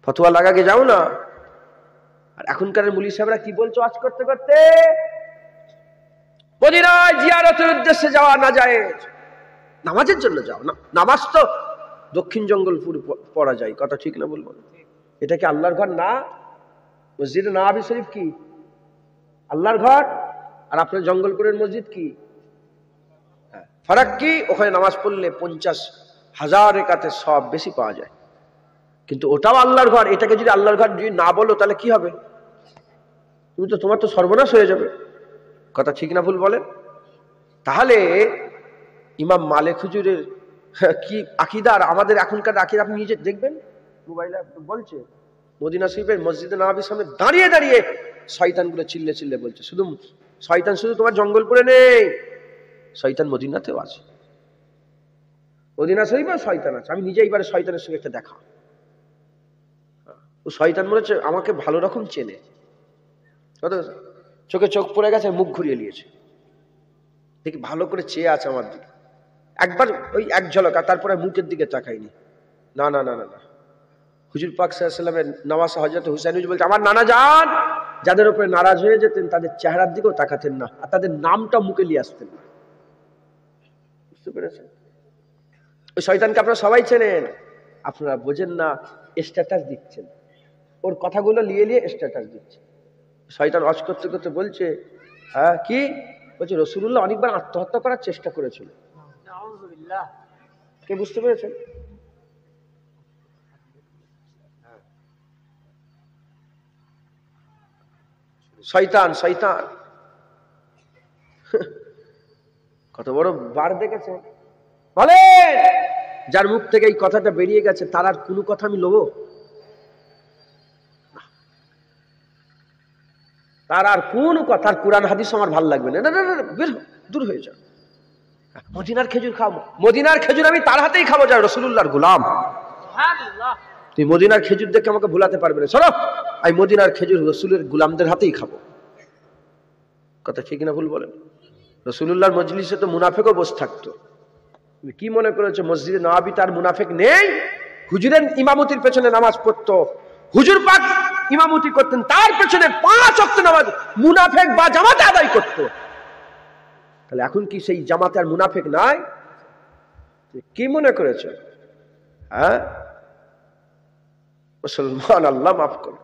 ফতোয়া লাগাকে যাও না। আর এখনকার মুলি সাহেবরা কি বলছো আজ করতে করতে, মদিনায় জিয়ারতের উদ্দেশ্যে যাওয়া না যায়, নামাজের জন্য যাও না। নামাজ তো দক্ষিণ জঙ্গলপুর পড়া যায়, কথা ঠিক না বলবো? এটা কি আল্লাহর ঘর না? মসজিদে নববী শরীফ কি আল্লাহর ঘর? আর আপনার জঙ্গলপুরের মসজিদ কি? ফারাক কি? ওখানে নামাজ পড়লে 50,000 রাকাতের সওয়াব বেশি পাওয়া যায়, কিন্তু ওটাও আল্লাহর ঘর। এটাকে যদি আল্লাহর ঘর যদি না বলো তাহলে কি হবে? তোমার তো সর্বনাশ হয়ে যাবে, কথা ঠিক না ভুল বলেন? তাহলে ইমাম মালিক হুজুরের কি আকীদা আর আমাদের এখনকার আকীদা আপনি নিজে দেখবেন, মোবাইলে বলছে মদিনা শরীফের মসজিদে নববীর সামনে দাঁড়িয়ে দাঁড়িয়ে শয়তানগুলো চিল্লে চিল্লে বলছে, শুধু শয়তান শুধু তোমার জঙ্গলপুরে নেই, শয়তান মদিনাতেও আছে। মদিনা শরীফেও শয়তান আছে। আমি নিজে এইবারে শয়তানের সঙ্গে একটা দেখা, ও শয়তান মনে হচ্ছে আমাকে ভালো রকম চেনে, চোখে চোখ পড়ে গেছে, মুখ ঘুরিয়ে নিয়েছে, দেখি ভালো করে চেয়ে আছে আমার দিকে, একবার ওই এক ঝলক, আর তারপরে মুখের দিকে তাকাইনি। না না না না না, হুজুর পাক সাল্লাল্লাহু আলাইহি ওয়াসাল্লামের নওয়াজ হযরত হুসাইন হুজুর বলতে, আমার নানা জান যাদের উপরে নারাজ হয়ে যেতেন তাদের চেহারার দিকেও তাকাতেন না, আর তাদের নামটা মুখে নিয়ে আসতেন না। বুঝতে পেরেছেন? ওই শয়তানকে আপনারা সবাই চেনেন, আপনারা বোঝেন না, স্ট্যাটাস দিচ্ছেন, ওর কথাগুলো নিয়ে নিয়ে স্ট্যাটাস দিচ্ছে। শয়তান ওয়াজ করতে করতে বলছে, হ্যাঁ কি বলছে, রাসূলুল্লাহ অনেকবার আত্মহত্যা করার চেষ্টা করেছিল। কে বুঝতে পেরেছেন? শয়তান শয়তান কত বড় বার দেখেছে বলেন। যার মুখ থেকে এই কথাটা বেরিয়ে গেছে তার আর কোনো কথা আমি লব? তার আর কোন কথা, আর কোরআন হাদিস আমার ভালো লাগবে না, না না না, বের দূর হয়ে যাও। মদিনার খেজুর খাবো, মদিনার খেজুর আমি তার হাতেই খাবো যার রাসূলুল্লাহর গোলাম। তুই মদিনার খেজুর দেখে আমাকে ভুলাতে পারবে না, চলো আমি মদিনার খেজুর রাসূলের গোলামদের হাতেই খাবো। কথা ঠিক না ভুল বলেন? রাসূলুল্লাহর মজলিসে তো মুনাফিকও বসে থাকতো। তুমি কি মনে করেছো মসজিদে নববী তার মুনাফিক নেই? হুজুরের ইমামতির পেছনে নামাজ পড়তো, হুজুর পাক ইমামতি করতেন, তার পেছনে 5 ওয়াক্ত নামাজ মুনাফিক বা জামাতে আদায় করতো। তাহলে এখন কি সেই জামাতে আর মুনাফিক নাই? কি মনে করেছো? হ্যাঁ মুসলমান, আল্লাহ মাফ করে,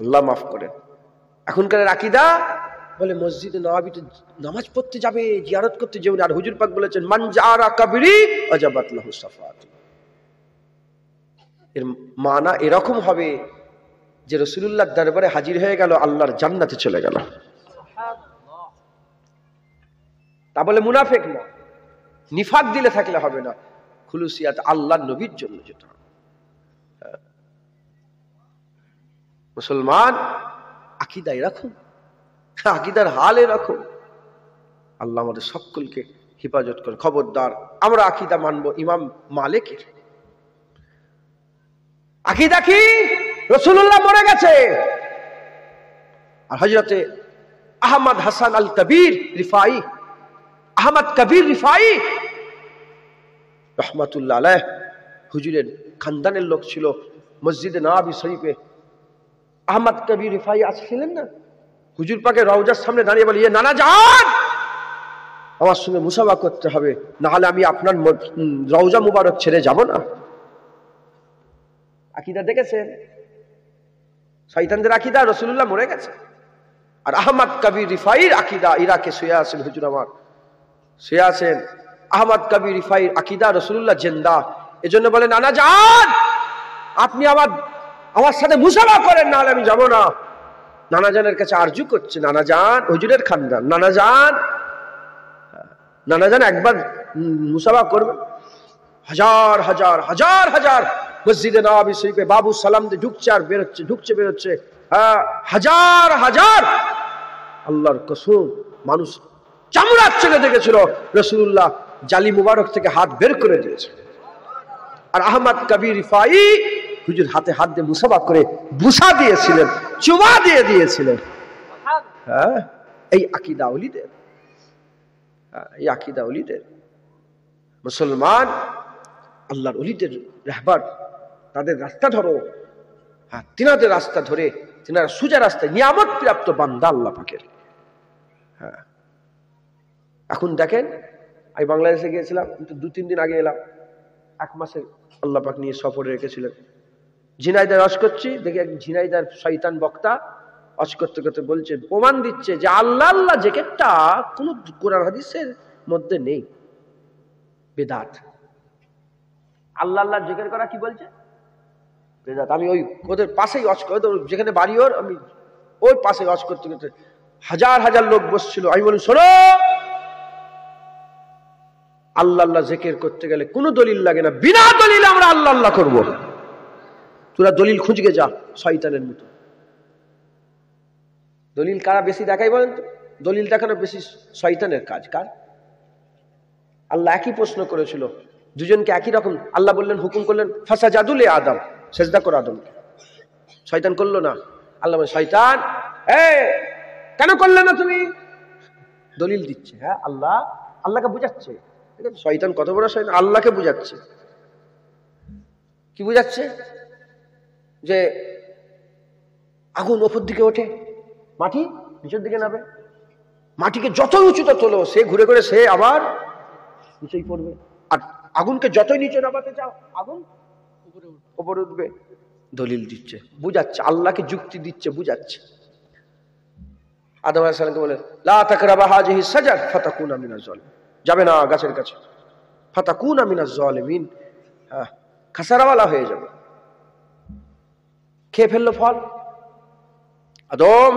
আল্লাহ মাফ করে। এখনকার আকীদা বলে মসজিদে নববীতে নামাজ পড়তে যাবে, জিয়ারত করতে যাবে, আর হুজুর পাক বলেছেন মান জারা কবরি ওয়াজাবাত লাহু শাফাআত। এর মানা এরকম হবে যে রাসূলুল্লাহর দরবারে হাজির হয়ে গেল, আল্লাহর জান্নাতে চলে গেল। সুবহানাল্লাহ। তা বলে মুনাফিক না, নিফাক দিলে থাকলে হবে না, খুলুসিয়াত আল্লাহর নবীর জন্য যেটা। মুসলমান আকীদা এরকম, আকীদার হাল এরকম। আল্লাহ আমাদের সকলকে হেফাজত করে। খবরদার আমরা আকীদা মানবো ইমাম মালিকের। আকীদা কি? রাসূলুল্লাহ মরে গেছে, আর হযরতে আহমদ হাসান আল কবির রিফাই, আহমদ কবির রিফাই রাহমাতুল্লাহ আলাইহ হুজুরের খানদানের লোক ছিল। মসজিদে নববী শরীফে আহমদ কবির রিফাই আসছিলেন না, হুজুর পাকের রওজার সামনে দাঁড়িয়ে বলে, নানা জান আমার সঙ্গে মুসাফা করতে হবে, না হলে আমি আপনার রওজা মুবারক ছেড়ে যাব না। আকীদা দেখেছেন? শয়তানদের আকীদা রাসূলুল্লাহ মরে গেছে, আর আহমদ কবির রিফাইর আকীদা ইরাকে শুয়ে আছেন, হুজুর আমার শুয়ে আছেন। আহমদ কবির রিফাইর আকীদা রাসূলুল্লাহ জিন্দা, এজন্য বলে নানা জান আপনি আমার সাথে মুসাফা করেন, না হলে আমি যাব না। নানা জানের কাছে আরজু করছে, নানা জান, হুজুরের খানদান, নানা জান, নানা জান একবার মুসাফা করবেন। হাজার হাজার হাজার হাজার মসজিদে নববী শরীফে বাবু সালাম দিয়ে ঢুকছে আর বেরোচ্ছে, ঢুকছে বেরোচ্ছে, হাজার হাজার। আল্লাহর কসম মানুষ চামড়ার চোখে দেখেছিল রাসূলুল্লাহ জালি মুবারক থেকে হাত বের করে দিয়েছে, আর আহমদ কবির রিফাই হুজুর হাতে হাত দিয়ে মুসাফা করে বুসা দিয়েছিলেন, চুমা দিয়ে দিয়েছিলেন। হ্যাঁ এই আকীদা ওলিদের, এই আকীদা ওলিদের। মুসলমান আল্লাহর ওলিদের রাহবার, তাদের রাস্তা ধরো, হ্যাঁ, তিনাদের রাস্তা ধরে, তিনারা সোজা রাস্তায় নিয়ামত প্রাপ্ত বান্দা আল্লাহ পাকের। হ্যাঁ, এখন দেখেন, আমি বাংলাদেশে গিয়েছিলাম, কিন্তু 2-3 দিন আগে এলাম, 1 মাসের আল্লাহ পাক নিয়ে সফরে রেখেছিলেন। ঝিনাইদার ওয়াজ করছি, দেখি এক ঝিনাইদার শয়তান বক্তা ওয়াজ করতে করতে বলছে, প্রমাণ দিচ্ছে যে আল্লাহ আল্লাহ জিকিরটা কোন কোরআন হাদিসের মধ্যে নেই, বেদাত। আল্লাহ আল্লাহ জিকির করা কি বলছে? বেদাত। আমি ওই ওদের পাশেই ওয়াজ করতে, যেখানে বাড়ি ওর, আমি ওই পাশে ওয়াজ করতে করতে হাজার হাজার লোক বসছিল। আমি বলি, শোনো, আল্লাহ আল্লাহ জিকির করতে গেলে কোনো দলিল লাগে না, বিনা দলিলে আমরা আল্লাহ আল্লাহ করবো। তোরা দলিল খুঁজকে যা, শয়তানের মতো। দলিল কারা বেশি দেখাই বলেন তো? দলিল দেখানো বেশি শয়তানের কাজ। কার? আল্লাহ একই প্রশ্ন করেছিল দুজনকে, একই রকম। আল্লাহ বললেন, হুকুম করলেন, ফাসাজাদুলে আদম, সেজদা করো আদমকে। শয়তান করলো না। আল্লাহ বলেন, শয়তান কেন করলে না তুমি? দলিল দিচ্ছে। হ্যাঁ, আল্লাহ আল্লাহকে বুঝাচ্ছে। শয়তান কত বড় শয়তান, আল্লাহকে বুঝাচ্ছে। কি বুঝাচ্ছে? যে আগুন ওপর দিকে ওঠে, মাটি নিচের দিকে নামে। মাটিকে যত উঁচুতে তোলো, সে ঘুরে ঘুরে সে আবার নিচেই পড়বে। আর আগুনকে যতই নিচে নামাতে চাও, আগুন উপরে উঠবে। দলিল দিচ্ছে, বুঝাচ্ছে, আল্লাহকে যুক্তি দিচ্ছে, বুঝাচ্ছে। আদম আলাইহিস সালামকে বলে, লা তাকরাবা হাযিহি শাজার ফাতাকুনা মিনাজ জালিমিন, যাবে না গাছের কাছে, ফাতাকুনা মিনাজ জালিমিন, হ্যাঁ, খাসারাওয়ালা হয়ে যাবে। খেয়ে ফেললো ফল। আদম,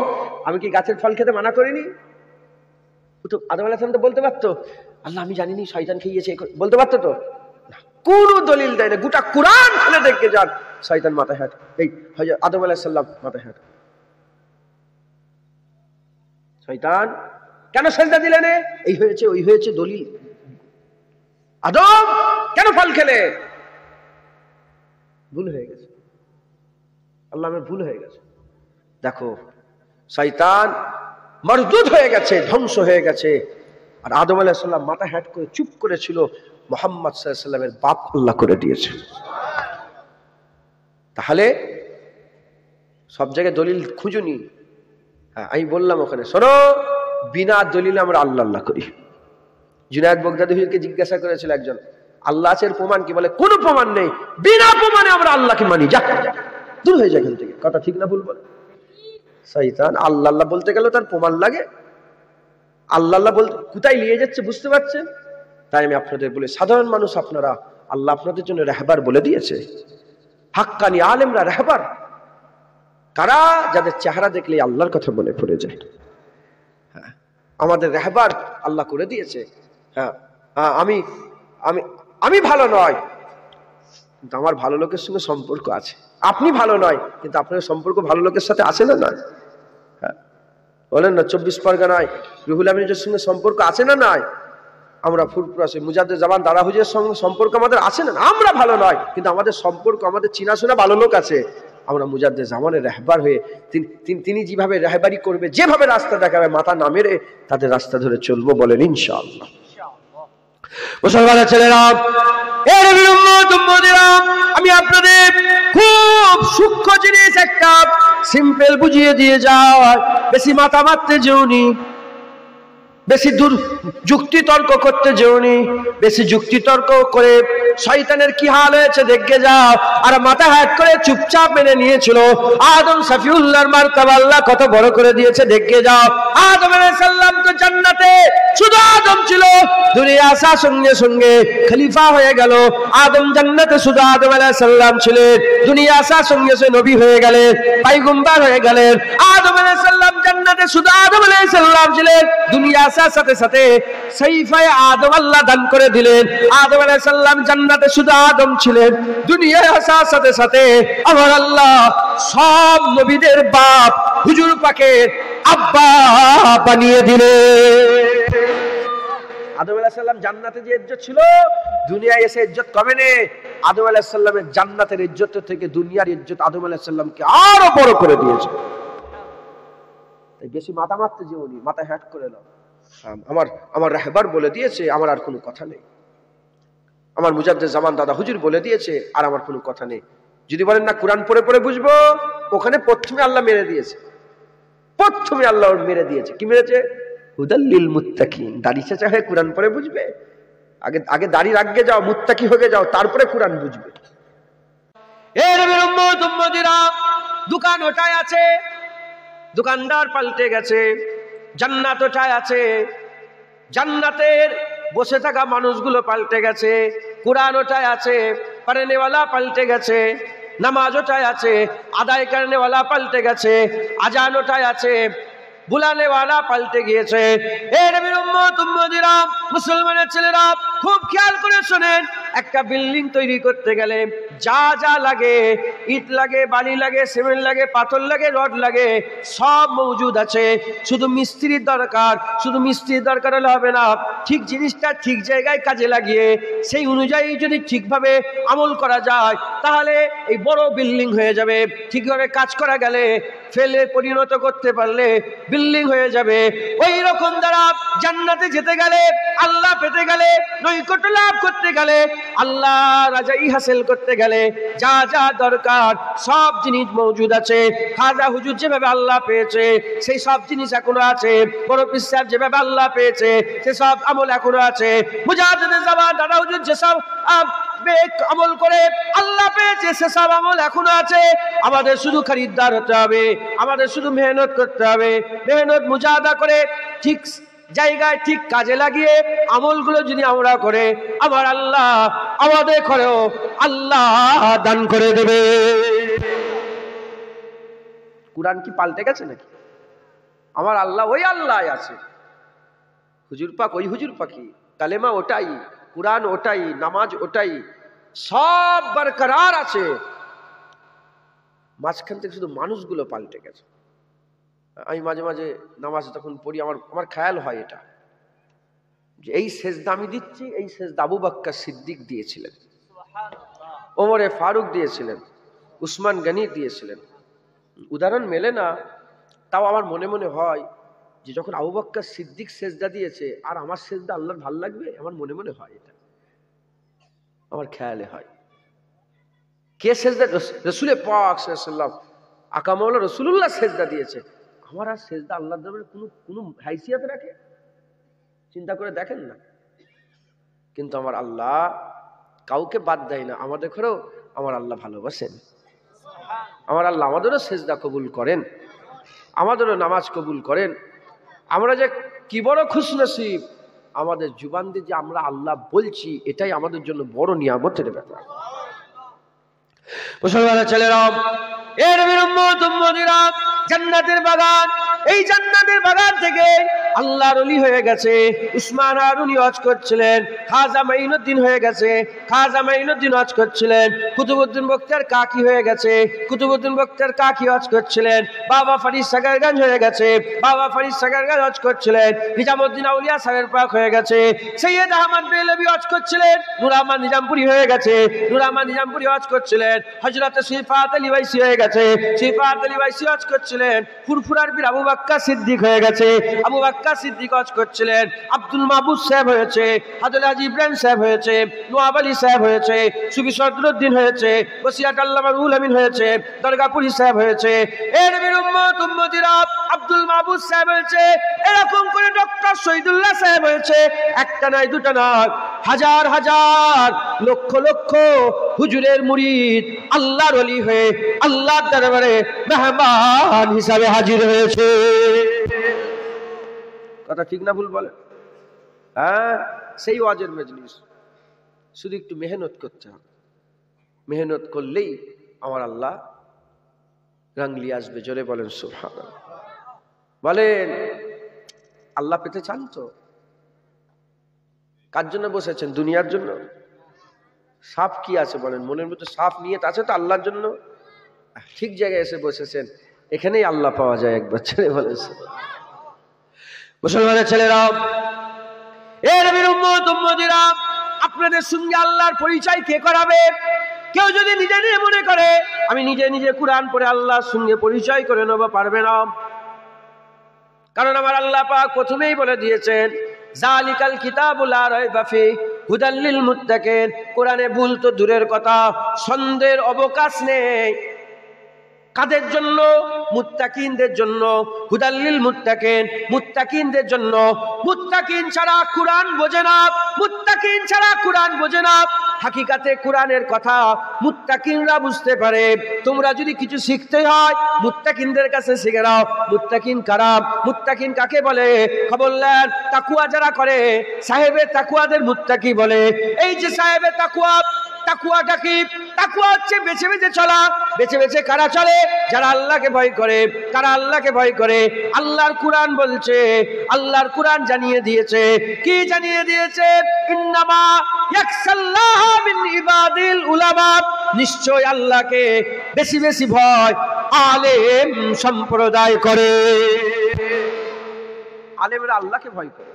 আমি কি গাছের ফল খেতে মানা করিনি? তো আদম আলাইহিস সালাম তো বলতে পারতো, আল্লাহ আমি জানিনি, শয়তান খেয়েছে, বলতে পারতো তো? কোন দলিল দেয় না। গোটা কুরআন খুলে দেখে যান, শয়তান মাথায় হাত, এই আদম আলাইহিস সালাম মাথায় হাত। শয়তান কেন সেজদা দিলে না? এই হয়েছে, ওই হয়েছে, দলিল। আদম কেন ফল খেলে? ভুল হয়ে গেছে, আল্লাহ আমার ভুল হয়ে গেছে। দেখো, শয়তান মরদুদ হয়ে গেছে, ধ্বংস হয়ে গেছে। আর আদম আলাইহিস সালাম মাথা হ্যাট করে চুপ করেছিল, মুহাম্মদ সাল্লাল্লাহু আলাইহি ওয়াসাল্লামের বাপ আল্লাহ করে দিয়েছে। তাহলে সব জায়গায় দলিল খুঁজুনি। হ্যাঁ, আমি বললাম ওখানে, শোনো, বিনা দলিলে আমরা আল্লাহ আল্লাহ করি। জুনায়েদ বাগদাদী হুজুরকে জিজ্ঞাসা করেছিল একজন, আল্লাহ আছে, প্রমাণ কি? বলে, কোনো প্রমাণ নেই, বিনা প্রমাণে আমরা আল্লাহকে মানি। যা, দূর হয়ে যায় এখান থেকে। কথা ঠিক না ভুল বলে? শয়তান আল্লাহ আল্লাহ বলতে গেলে তার প্রমাণ লাগে। আল্লাহ আল্লাহ বলতে কোথায় নিয়ে যাচ্ছে বুঝতে পারছেন? তাই আমি আপনাদের বলি, সাধারণ মানুষ আপনারা, আল্লাহ আপনাদের জন্য রাহবার বলে দিয়েছে। হাক্কানি আলেমরা রাহবার কারা? যাদের চেহারা দেখলে আল্লাহর কথা মনে পড়ে যায়। হ্যাঁ, আমাদের রাহবার আল্লাহ করে দিয়েছে। হ্যাঁ, আমি আমি আমি ভালো নয়, কিন্তু আমার ভালো লোকের সঙ্গে সম্পর্ক আছে। আপনি ভালো নয়, কিন্তু আপনার সম্পর্ক ভালো লোকের সাথে আছে না? নয়? হ্যাঁ, বলেন না, 24 পরগনায় রুহুল আমিনের সঙ্গে সম্পর্ক আছে না? নয়? আমরা ফুরফুরাসে মুজাদ্দেদ জামান দাদা হুজুরের সঙ্গে সম্পর্ক আমাদের আছে না? আমরা ভালো নয়, কিন্তু আমাদের সম্পর্ক, আমাদের চিনাশোনা ভালো লোক আছে। আমরা মুজাদ্দেদ জামানের রাহবার হয়ে তিনি যেভাবে রাহবারি করবে, যেভাবে রাস্তা দেখাবে, মাথা না মেরে তাদের রাস্তা ধরে চলবো। বলেন ইনশাআল্লাহ। মুসলমানের ছেলেরা, আমি আপনাদের খুব সূক্ষ্ম জিনিস একটা সিম্পল বুঝিয়ে দিয়ে যাওয়ার, বেশি মাথা মারতে যেওনি, বেশি দূর যুক্তি তর্ক করতে যেওনি। বেশি যুক্তি তর্ক করে শয়তানের কি হাল হয়েছে দেখে যাও। আর মাথা হাত করে চুপচাপ মেনে নিয়েছিল। আদম সফিউল্লাহর মারতাবা আল্লাহ কত বড় করে দিয়েছে দেখে যাও। আদম আলাইহিস সালাম তো জান্নাতে শুধু আদম ছিল, দুনিয়া আসার সঙ্গে সঙ্গে খলিফা হয়ে গেল। আদম জান্নাতে শুধু আদম আলাইহিস সালাম ছিলেন, দুনিয়া আসার সঙ্গে সঙ্গে নবী হয়ে গেলেন, পয়গম্বর হয়ে গেলেন। আদম আলাইহিস সালাম জান্নাতে শুধু আদম আলাইহিস সালাম ছিলেন, দুনিয়া আসার সাথে সাথে সাইফায়ে আদম আল্লাহ দান করে দিলেন। আদম আলাইহিস সালাম জান্নাতে শুধু আদম ছিলেন, দুনিয়ায় আসার সাথে সাথে আমার আল্লাহ সব নবীদের বাপ হুজুর পাকের আব্বা বানিয়ে দিলেন। আদম আলাইহিস সালাম জান্নাতে যে ইজ্জত ছিল, দুনিয়ায় এসে ইজ্জত কমে নেই। আদম আলাইহিস সালামের জান্নাতের ইজ্জত থেকে দুনিয়ার ইজ্জত আদম আলাইহিস সালামকে আরো বড় করে দিয়েছে। তাই বেশি মাথা মারতে যেওনি, মাথা হ্যাট করে নাও। আমার রাহবার বলে দিয়েছে, আমার আর কোনো কথা নেই। আমার মুজাদ্দেদ জামান দাদা হুজুর বলে দিয়েছে, আর আমার কোনো কথা নেই। যদি বলেন না কোরআন পড়ে পড়ে বুঝবো, ওখানে প্রথমে আল্লাহ মেরে দিয়েছে, প্রথমে আল্লাহ মেরে দিয়েছে। কি মেরেছে? হুদাল্লিল মুত্তাকিন। দাড়ি চাচা হয়ে কোরআন পড়ে বুঝবে? আগে আগে দাড়ি রাখবে যাও, মুত্তাকি হয়ে যাও, তারপরে কোরআন বুঝবে। এর উম্মত উম্মতিরা, দোকান ওটাই আছে, দোকানদার পাল্টে গেছে। জান্নাত ওটাই আছে, জান্নাতের বসে থাকা মানুষগুলো পাল্টে গেছে। কোরআন ওটাই আছে, পড়নেওয়ালা পাল্টে গেছে। নামাজ ওটাই আছে, আদায় করনেওয়ালা পাল্টে গেছে। আজান ওটাই আছে, বুলানেওয়ালা পাল্টে গিয়েছে। এর নবীর উম্মত উম্মতিরা, মুসলমানের ছেলেরা, খুব খেয়াল করে শোনেন। একটা বিল্ডিং তৈরি করতে গেলে যা যা লাগে, ইট লাগে, বালি লাগে, সিমেন্ট লাগে, পাথর লাগে, রড লাগে, সব মজুদ আছে। শুধু মিস্ত্রির দরকার। শুধু মিস্ত্রির দরকার হলে হবে না, ঠিক জিনিসটা ঠিক জায়গায় কাজে লাগিয়ে সেই অনুযায়ী যদি ঠিকভাবে আমল করা যায়, তাহলে এই বড় বিল্ডিং হয়ে যাবে। ঠিকভাবে কাজ করা গেলে, ফেলে পরিণত করতে পারলে বিল্ডিং হয়ে যাবে। ওই রকম দ্বারা জান্নাতে যেতে গেলে, আল্লাহ পেতে গেলে, নৈকট্য লাভ করতে গেলে, আল্লাহ রাজাই হাসিল করতে গেলে যা যা দরকার সব জিনিস মজুদ আছে। খাজা হুজুর যেভাবে আল্লাহ পেয়েছে সেই সব জিনিস এখনো আছে। বড় পীর সাহেব যেভাবে আল্লাহ পেয়েছে সে সব আমল এখনো আছে। মুজাহিদে জামান দাদা হুজুর যেসব আমল করে আল্লাহ পেয়েছে সেসব আমল এখনো আছে। আমাদের শুধু খরিদ্দার হতে হবে, আমাদের শুধু মেহনত করতে হবে। মেহনত মুজাহাদা করে ঠিক জায়গায় ঠিক কাজে লাগিয়ে আমলগুলো যদি আমরা করে, আমার আল্লাহ আমাদের করেও আল্লাহ দান করে দেবে। কুরআন কি পাল্টে গেছে নাকি? আমার আল্লাহ ওই আল্লাহ আছে। হুজুর পাক ওই হুজুর পাকি, কালেমা ওটাই, কুরআন ওটাই, নামাজ ওটাই, সব বরকরার আছে। মাঝখান থেকে শুধু মানুষগুলো পাল্টে গেছে। আমি মাঝে মাঝে নামাজ তখন পড়ি, আমার খেয়াল হয় এটা, যে এই সেজদা আমি দিচ্ছি, এই সেজদা আবু বকর সিদ্দিক দিয়েছিলেন, ওমরে ফারুক দিয়েছিলেন, উসমান গনি দিয়েছিলেন। উদাহরণ মেলে না, তাও আমার মনে মনে হয় যে যখন আবু বকর সিদ্দিক সেজদা দিয়েছে আর আমার সেজদা আল্লাহর ভালো লাগবে, আমার মনে মনে হয় এটা, আমার খেয়ালে হয়। কে সেজদা? রসুল পাক সাল্লাল্লাহু আলাইহি ওয়াসাল্লাম, আকা মাওলা রাসূলুল্লাহ সেজদা দিয়েছে, আমার আর সেজদা আল্লাহর দরবারে কোনো হাইসিয়ত রাখে? চিন্তা করে দেখেন না। কিন্তু আমার আল্লাহ কাউকে বাদ দেয় না। আমাদের ঘরেও আমার আল্লাহ ভালোবাসেন। আমার আল্লাহ আমাদেরও সেজদা কবুল করেন, আমাদেরও নামাজ কবুল করেন। আমরা যে কি বড় খুশনসিব, আমাদের জুবান দিয়ে যে আমরা আল্লাহ বলছি, এটাই আমাদের জন্য বড় নিয়ামতের ব্যাপার। মুসলমানের ছেলেরা, এর নবীর উম্মত উম্মতিরা, জান্নাতের বাগান, এই জান্নাতের বাগান থেকে আল্লাহর ওলি হয়ে গেছে। উসমান হারুনি হজ করছিলেন, খাজা মাইনুদ্দিন হয়ে গেছে, খাজা মাইনুদ্দিন হজ করছিলেন, কুতুবউদ্দিন বখতিয়ার কাকি হয়ে গেছে, কুতুবউদ্দিন বখতিয়ার কাকি হজ করছিলেন, বাবা ফরিদ সাগরগঞ্জ হয়ে গেছে, বাবা ফরিদ সাগরগঞ্জ হজ করছিলেন, নিজামউদ্দিন আউলিয়া সাগর পাক হয়ে গেছে, সৈয়দ আহমদ বেলবি হজ করছিলেন, নূর আহমদ নিজামপুরি হয়ে গেছে, নূর আহমদ নিজামপুরি হজ করছিলেন, হযরত সিফাত আলী ওয়াইসি হয়ে গেছে, সিফাত আলী ওয়াইসি হজ করছিলেন, ফুরফুরার বীর আবু বকর সিদ্দিক হয়ে গেছে, আবু বকর সিদ্দিক হজ করছিলেন, আব্দুল মাহবুব সাহেব হয়েছে, আব্দুল হাজি ইব্রাহিম সাহেব হয়েছে, নওয়াব আলী সাহেব হয়েছে, সুফি সদরুদ্দিন হয়েছে, বসিয়াট আল্লামা রুহুল আমিন হয়েছে, দরগাপুরি সাহেব হয়েছে, এর নবীর উম্মত উম্মতিরা, আব্দুল মাহবুব সাহেব হয়েছে, এরকম করে ডক্টর শহীদুল্লাহ সাহেব হয়েছে। একটা নয়, দুটা নয়, হাজার হাজার, লক্ষ লক্ষ হুজুরের মুরিদ আল্লাহর ওলি হয়ে আল্লাহর দরবারে মেহমান হিসাবে হাজির হয়েছে। কথা ঠিক না ভুল বলে? হ্যাঁ, সেই ওয়াজের মজলিস। শুধু একটু মেহনত করতে হবে, মেহনত করলেই আমার আল্লাহ রাঙ্গলি আসবে। জোরে বলেন সুবহানাল্লাহ। বলেন, আল্লাহ পেতে চান তো? কার জন্য বসেছেন? দুনিয়ার জন্য? সাপ কি আছে বলেন? মনের মধ্যে সাপ নিয়ত আছে তো আল্লাহর জন্য? ঠিক জায়গায় এসে বসেছেন, এখানেই আল্লাহ পাওয়া যায় একবার। ছেলে বলেছে, মুসলমানের ছেলেরা, এ নবীর উম্মত উম্মতিরা, আপনাদের সঙ্গে আল্লাহর পরিচয় কে করাবে? কেউ যদি নিজে নিজে মনে করে আমি নিজে নিজে কুরআন পড়ে আল্লাহর সঙ্গে পরিচয় করে নেব, পারবে না। কারণ আমার আল্লাহ পাক প্রথমেই বলে দিয়েছেন, জালিকাল কিতাবুল লা রাইবা ফিহি হুদাল লিল মুত্তাকিন। কোরআনে ভুল তো দূরের কথা, সন্দেহের অবকাশ নেই। কাদের জন্য? মুত্তাকিনদের জন্য। হুদাল্লিল মুত্তাকিন, মুত্তাকিনদের জন্য। মুত্তাকিন ছাড়া কুরআন বোঝে না, মুত্তাকিন ছাড়া কুরআন বোঝে না। হাকিকাতে কুরআনের কথা মুত্তাকিনরা বুঝতে পারে। তোমরা যদি কিছু শিখতে হয় মুত্তাকিনদের কাছে শিখে নাও। মুত্তাকিন কারা? মুত্তাকিন কাকে বলে? খবর নেন, তাকওয়া যারা করে সাহেবে তাকওয়াদের মুত্তাকি বলে। এই যে সাহেবে তাকওয়া, তাকওয়াটা কি? তাকওয়া হচ্ছে বেছে বেছে চলা। বেছে বেছে কারা চলে? যারা আল্লাহকে ভয় করে। কারা আল্লাহকে ভয় করে? আল্লাহর কুরআন বলছে, আল্লাহর কুরআন জানিয়ে দিয়েছে। কি জানিয়ে দিয়েছে? ইন্নামা ইয়াখশাল্লাহ মিন ইবাদিল উলামা, নিশ্চয় আল্লাহকে বেশি বেশি ভয় আলেম সম্প্রদায় করে। আলেমরা আল্লাহকে ভয় করে,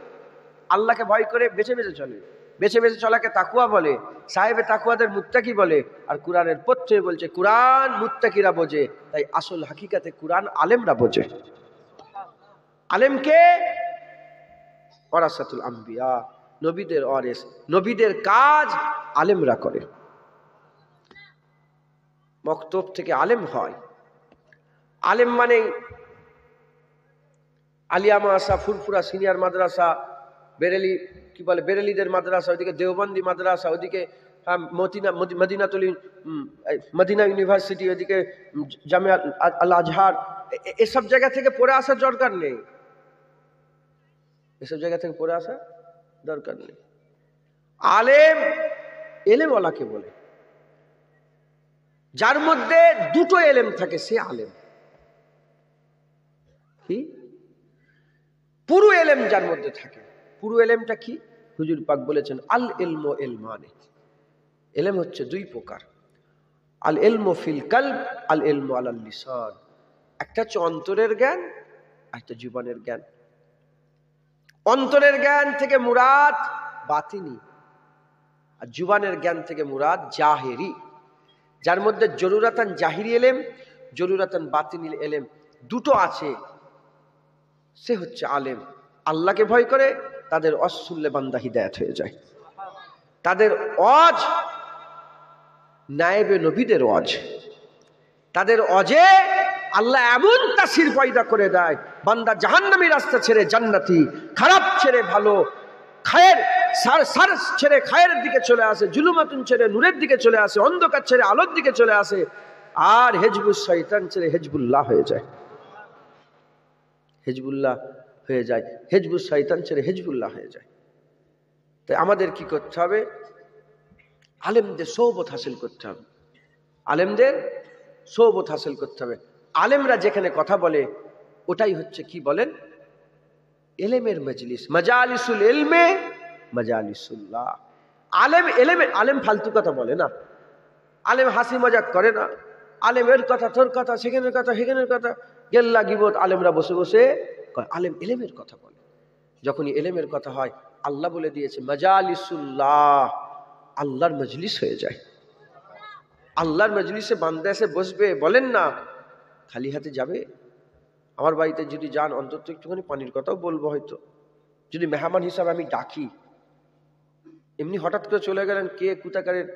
আল্লাহকে ভয় করে বেছে বেছে চলে। বেছে বেছে চলাকে তাকওয়া বলে, সাহেবে তাকওয়াদের মুত্তাকি বলে। আর কুরআনের পথে বলছে কুরআন মুত্তাকিরা বোঝে। তাই আসল হাকিকাতে কুরআন আলেমরা বোঝে। আলেমকে ওয়ারাসাতুল আম্বিয়া, নবীদের ওয়ারিস, নবীদের কাজ আলেমরা করে। মক্তব থেকে আলেম হয়। আলেম মানে আলিয়া মাদ্রাসা, ফুরফুরা সিনিয়র মাদ্রাসা, বেরেলি কি বলে বেরেলিদের মাদ্রাসা, ওইদিকে দেওবন্দি মাদ্রাসা, ওইদিকে মদিনা ইউনিভার্সিটি, ওইদিকে জামিয়া আল আজহার, এসব জায়গা থেকে পড়ে আসার দরকার নেই। এসব জায়গা থেকে পড়ে আসা দরকার নেই। আলেম এলেমওয়ালাকে বলে, যার মধ্যে দুটো এলেম থাকে সে আলেম। কি? পুরো এলেম যার মধ্যে থাকে। পুরো এলেমটা কি? হুজুর পাক বলেছেন আল ইলমু ইলমানে। এলেম হচ্ছে দুই প্রকার, আল ইলমু ফিল কলব, আল ইলমু আলাল লিসান। একটা হচ্ছে অন্তরের জ্ঞান, একটা জীবনের জ্ঞান। অন্তরের জ্ঞান থেকে মুরাদ বাতিনি, আর জীবনের জ্ঞান থেকে মুরাদ জাহেরি। যার মধ্যে জরুরাতান জাহিরি এলেম, জরুরাতান বাতিনি এলেম দুটো আছে, সে হচ্ছে আলেম। আল্লাহকে ভয় করে, তাদের ওয়াজ শুনলে বান্দা হিদায়াত হয়ে যায়। তাদের ওয়াজ নায়েবে নবীদের ওয়াজ। তাদের ওয়াজে আল্লাহ এমন তাসির পয়দা করে দেয়, বান্দা জাহান্নামী রাস্তা ছেড়ে জান্নাতি, খারাপ ছেড়ে ভালো, খায়ের সার ছেড়ে খায়ের দিকে চলে আসে, জুলুমাতুন ছেড়ে নূরের দিকে চলে আসে, অন্ধকার ছেড়ে আলোর দিকে চলে আসে, আর হেজবুস শয়তান ছেড়ে হেজবুল্লাহ হয়ে যায়। হেজবুল্লাহ হয়ে যায়, হেজবুস শয়তান ছেড়ে হেজবুল্লাহ হয়ে যায়। তাই আমাদের কি করতে হবে? আলেমদের সোহবত হাসিল করতে হবে। আলেমদের সোহবত হাসিল করতে হবে। আলেমরা যেখানে কথা বলে ওটাই হচ্ছে কি বলেন? এলেমের মজলিস, মাজালিসুল ইলমে মাজালিসুল্লাহ। আলেম এলেমের, আলেম ফালতু কথা বলে না, আলেম হাসি মজাক করে না, আলেমের কথা তোর কথা, সেখানের কথা সেখানের কথা, গেল্লা গিবত আলেমরা বসে বসে। আলেম এলেমের কথা বলে। যখনই এলেমের কথা হয়, আল্লাহ বলে দিয়েছে মাজালিসুল্লাহ, আল্লাহর মজলিস হয়ে যায়। আল্লাহর মজলিসে বান্দা এসে বসবে, বলেন না খালি হাতে যাবে? আমার বাড়িতে যদি যান অন্তত একটুখানি পানির কথাও বলবো, হয়তো যদি মেহমান হিসাবে আমি ডাকি। এমনি হঠাৎ করে চলে গেলেন, কে কুতাকারের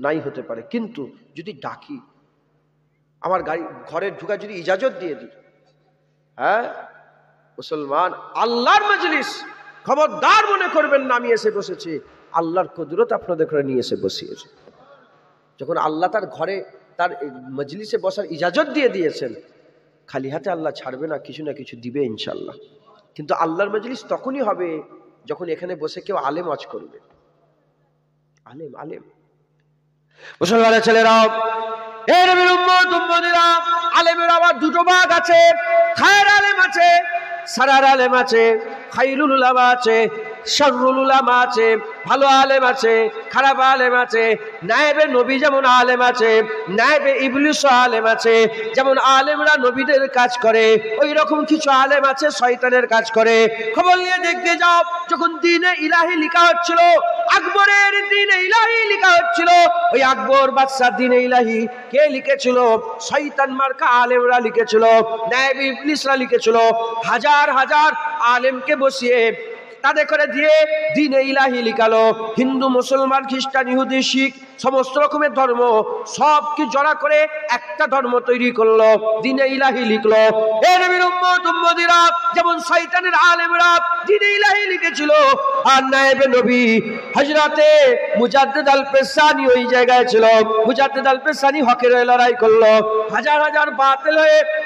নাই হতে পারে, কিন্তু যদি ডাকি, আমার গাড়ি ঘরে ঢুকা যদি ইজাজত দিয়ে দিই, হ্যাঁ মুসলমান, আল্লাহর মজলিস, খবরদার মনে করবেন না আমি এসে বসেছি, আল্লাহর কুদরত আপনাদের ঘরে নিয়ে এসে বসিয়েছে। যখন আল্লাহ তার ঘরে তার মজলিসে বসার ইজাজত দিয়ে দিয়েছেন, খালি হাতে আল্লাহ ছাড়বে না, কিছু না কিছু দিবে ইনশাল্লাহ। কিন্তু আল্লাহর মজলিস তখনই হবে যখন এখানে বসে কেউ আলেম ওয়াজ করবে। আলেম আলেম মুসলমানের ছেলেরা, এই নবীর উম্মত উম্মতিরা, আলেমের আবার দুটো ভাগ আছে। খায়র আলেম আছে, সারার আলেম আছে, খাইরুল উলামা আছে, শাররুল উলামা আছে, ভালো আলেম আছে, খারাপ আলেম আছে। নায়েবে নবী যেমন আলেম আছে, নায়েবে ইবলিস আলেম আছে। যেমন আলেমরা নবীদের কাজ করে, ওই রকম কিছু আলেম আছে শয়তানের কাজ করে। খবর নিয়ে দেখতে যাও, যখন দ্বীনে ইলাহি লেখা হচ্ছিল, আকবরের দ্বীনে ইলাহি লেখা হচ্ছিল, ওই আকবর বাদশাহ দ্বীনে ইলাহি কে লিখেছিল? শয়তান মার্কা আলেমরা লিখেছিল, নায়েবে ইবলিসরা লিখেছিল। হাজার হাজার আলেমকে বসিয়ে তাদের করে দিয়ে দ্বীনে ইলাহি লিখালো। হিন্দু, মুসলমান, খ্রিস্টান, ইহুদি, শিখ সমস্ত রকমের ধর্ম সবকে জড়া করে একটা ধর্ম তৈরি করলো, দ্বীনে ইলাহি লিখলো। এ নবীর উম্মত উম্মতিরা যেমন শয়তানের আলেমরা দ্বীনে ইলাহি লিখেছিল, আর নায়েবে নবী হযরতে মুজাদ্দিদ আল পেশানি ওই জায়গায় ছিল। মুজাদ্দিদ আল পেশানি হকের হয়ে লড়াই করলো, হাজার হাজার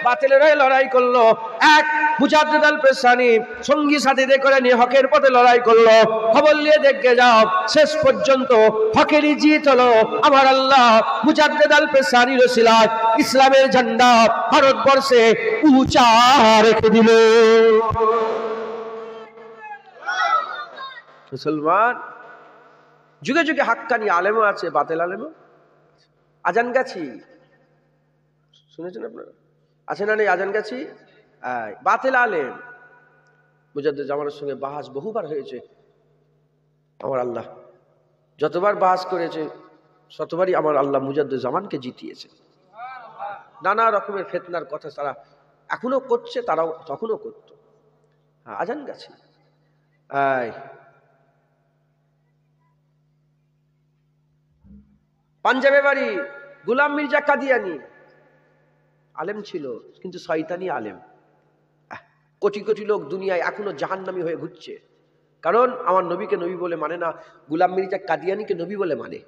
বাতিলের হয়ে লড়াই করলো। এক মুজাদ্দিদ আল পেশানি সঙ্গী সাথীদের করে নিয়ে হকের পথে লড়াই করলো। খবর নিয়ে দেখে যাও, শেষ পর্যন্ত হকেরই জিত হলো। আমার আল্লাহ মুজাদ্দিদ আল পেশানির ওসিলায় ইসলামের ঝান্ডা ভারতবর্ষে উঁচা রেখে দিল। মুসলমান, যুগে যুগে হাক্কানি আলেমও আছে, বাতিল আলেমও। আজান গাছি শুনেছেন আপনারা? আছে না নেই? আজান গাছি বাতিল আলেম মুজাদ্দিদ জামানের সঙ্গে বাহাস বহুবার হয়েছে। আমার আল্লাহ যতবার বাহাস করেছে ততবারই আমার আল্লাহ মুজাদ্দিদ জামানকে জিতিয়েছে। নানা রকমের ফিতনার কথা তারা এখনো করছে, তারাও তখনও করত। আজান গাছি পাঞ্জাবে বাড়ি, গোলাম মির্জা কাদিয়ানি আলেম ছিল, কিন্তু শয়তানি আলেম। কোটি কোটি লোক দুনিয়ায় এখনো জাহান্নামী হয়ে ঘুরছে, কারণ আমার নবীকে নবী বলে মানে না, গোলাম মির্জা কাদিয়ানিকে নবী বলে মানে।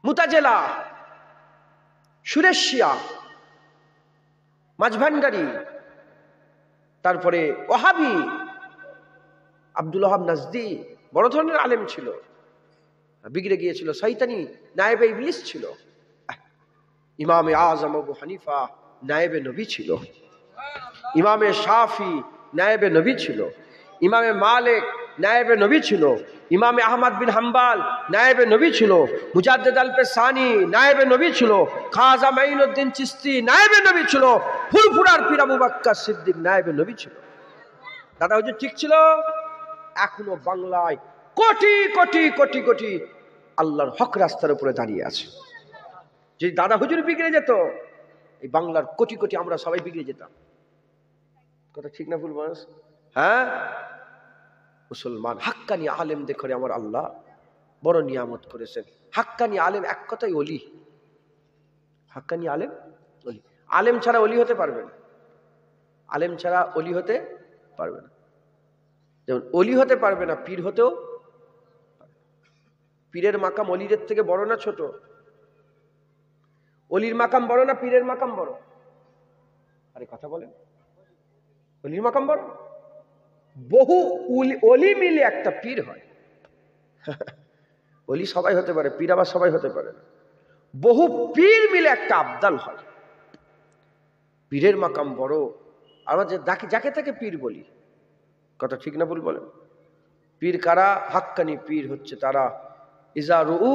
মুতাজেলা, সুরেশিয়া, মাঝভান্ডারি, তারপরে ওহাবি, আব্দুল ওহাব নাজদি বড় ধরনের আলেম ছিল, বিগড়ে গিয়েছিল। শয়তানি নায়েবে ইবলিস ছিল। ইমামে আজম আবু হানিফা নায়েবে নবী ছিল, ইমামে শাফি নায়েবে নবী ছিল, ইমামে মালিক নায়েবে নবী ছিল, ইমামে আহমদ বিন হাম্বল নায়েবে নবী ছিল, মুজাদ্দিদ আল পেশানি নায়েবে নবী ছিল, খাজা মাইনুদ্দিন চিশতি নায়েবে নবী ছিল, ফুরফুরার পীর আবু বকর সিদ্দিক নায়েবে নবী ছিল। দাদা হুজুর ঠিক ছিল। এখনো বাংলায় কোটি কোটি কোটি কোটি আল্লাহর হক রাস্তার উপরে দাঁড়িয়ে আছে। যদি দাদা হুজুর বিগড়ে যেত, এই বাংলার কোটি কোটি আমরা সবাই বিগড়ে যেতাম। কথা ঠিক না ভুল মানুষ? হ্যাঁ মুসলমান, হাক্কানি আলেম দেখে আমার আল্লাহ বড় নিয়ামত করেছেন। হাক্কানি আলেম এক কথাই ওলি। হাক্কানি আলেম ওলি। আলেম ছাড়া ওলি হতে পারবে না, আলেম ছাড়া ওলি হতে পারবে না। যেমন ওলি হতে পারবে না, পীর হতেও। পীরের মাকাম অলিদের থেকে বড় না ছোট? অলির মাকাম বড় না পীরের মাকাম বড়? আরে কথা বলেন, অলির মাকাম বড়। বহু অলি মিলে একটা পীর হয়। অলি সবাই হতে পারে, পীর আবার সবাই হতে পারে না। বহু পীর মিলে একটা আবদাল হয়। পীরের মাকাম বড়। আমরা যাকে তাকে পীর বলি। কথা ঠিক না ভুল বলেন? পীর কারা? হাক্কানি পীর হচ্ছে তারা ইজা রু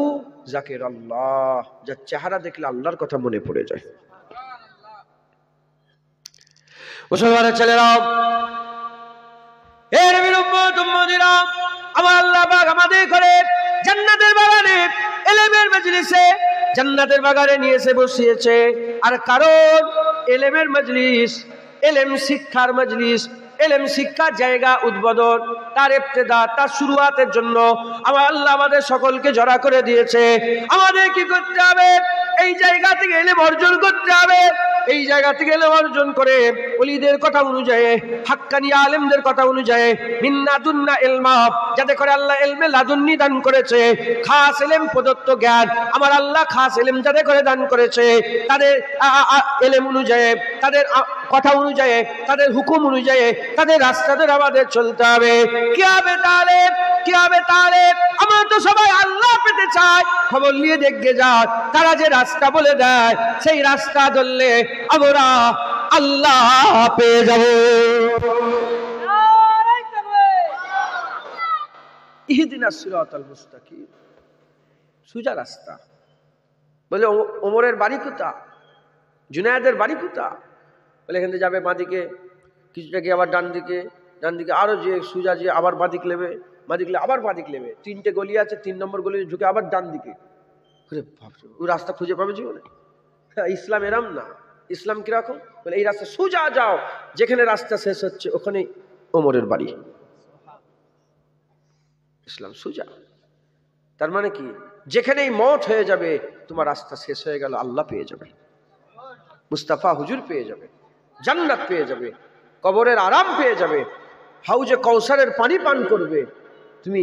জাকির আল্লাহ, যার চেহারা দেখলে আল্লাহর কথা মনে পড়ে যায়। মুসলমানের ছেলেরা, এ নবীর উম্মত উম্মতিরা, আমার আল্লাহ পাক আমাদের করে জান্নাতের বাগানে, ইলমের মজলিসে জান্নাতের বাগানে নিয়ে এসে বসিয়েছে। আর কারণ ইলমের মজলিস, ইলম শিক্ষার মজলিস, ইলম শিক্ষার জায়গা উদ্বোধন, তার ইবতিদা, তার শুরুয়াতের জন্য আমার আল্লাহ আমাদের সকলকে জড়া করে দিয়েছে। আমাদের কি করতে হবে? এই জায়গা থেকে ইলম অর্জন করতে হবে। এই জায়গা থেকে ইলম অর্জন করে ওলিদের কথা অনুযায়ী, হাক্কানি আলেমদের কথা অনুযায়ী মিন্নাদুন্না ইলমা, যাতে করে আল্লাহ ইলমে লাদুন্নি দান করেছে, খাস ইলম প্রদত্ত জ্ঞান আমার আল্লাহ খাস ইলম যাতে করে দান করেছে, তাদের ইলম অনুযায়ী, তাদের কথা অনুযায়ী, তাদের হুকুম অনুযায়ী, তাদের রাস্তা ধরে আমাদের চলতে হবে। কি হবে তাহলে? কি হবে তাহলে? আমরা তো সবাই আল্লাহ পেতে চাই। খবর নিয়ে দেখে যাক, তারা যে রাস্তা বলে দেয় সেই রাস্তা ধরলে আমরা আল্লাহ পেয়ে যাব। ইহদিনাস সিরাতাল মুস্তাকিম, সোজা রাস্তা। বলে ওমরের বাড়ি কোথা? জুনায়েদের বাড়ি কোথা? বলে এখান থেকে যাবে বাঁদিকে, কিছুটা গিয়ে আবার ডান দিকে, ডান দিকে আরো যে সোজা যে আবার বাঁদিক নেবে, বাঁদিক আবার বাঁদিক নেবে, 3টে গলি আছে, 3 নম্বর গলি ঢুকে আবার ডান দিকে। ও রাস্তা খুঁজে পাবে জীবনে? ইসলাম এরম না। ইসলাম কিরকম? বলে এই রাস্তা সোজা যাও, যেখানে রাস্তা শেষ হচ্ছে ওখানে ওমরের বাড়ি। ইসলাম সোজা। তার মানে কি, যেখানেই মওত হয়ে যাবে তোমার রাস্তা শেষ হয়ে গেল, আল্লাহ পেয়ে যাবে, মুস্তাফা হুজুর পেয়ে যাবে, জান্নাত পেয়ে যাবে, কবরের আরাম পেয়ে যাবে, হাউজে কৌসারের পানি পান করবে, তুমি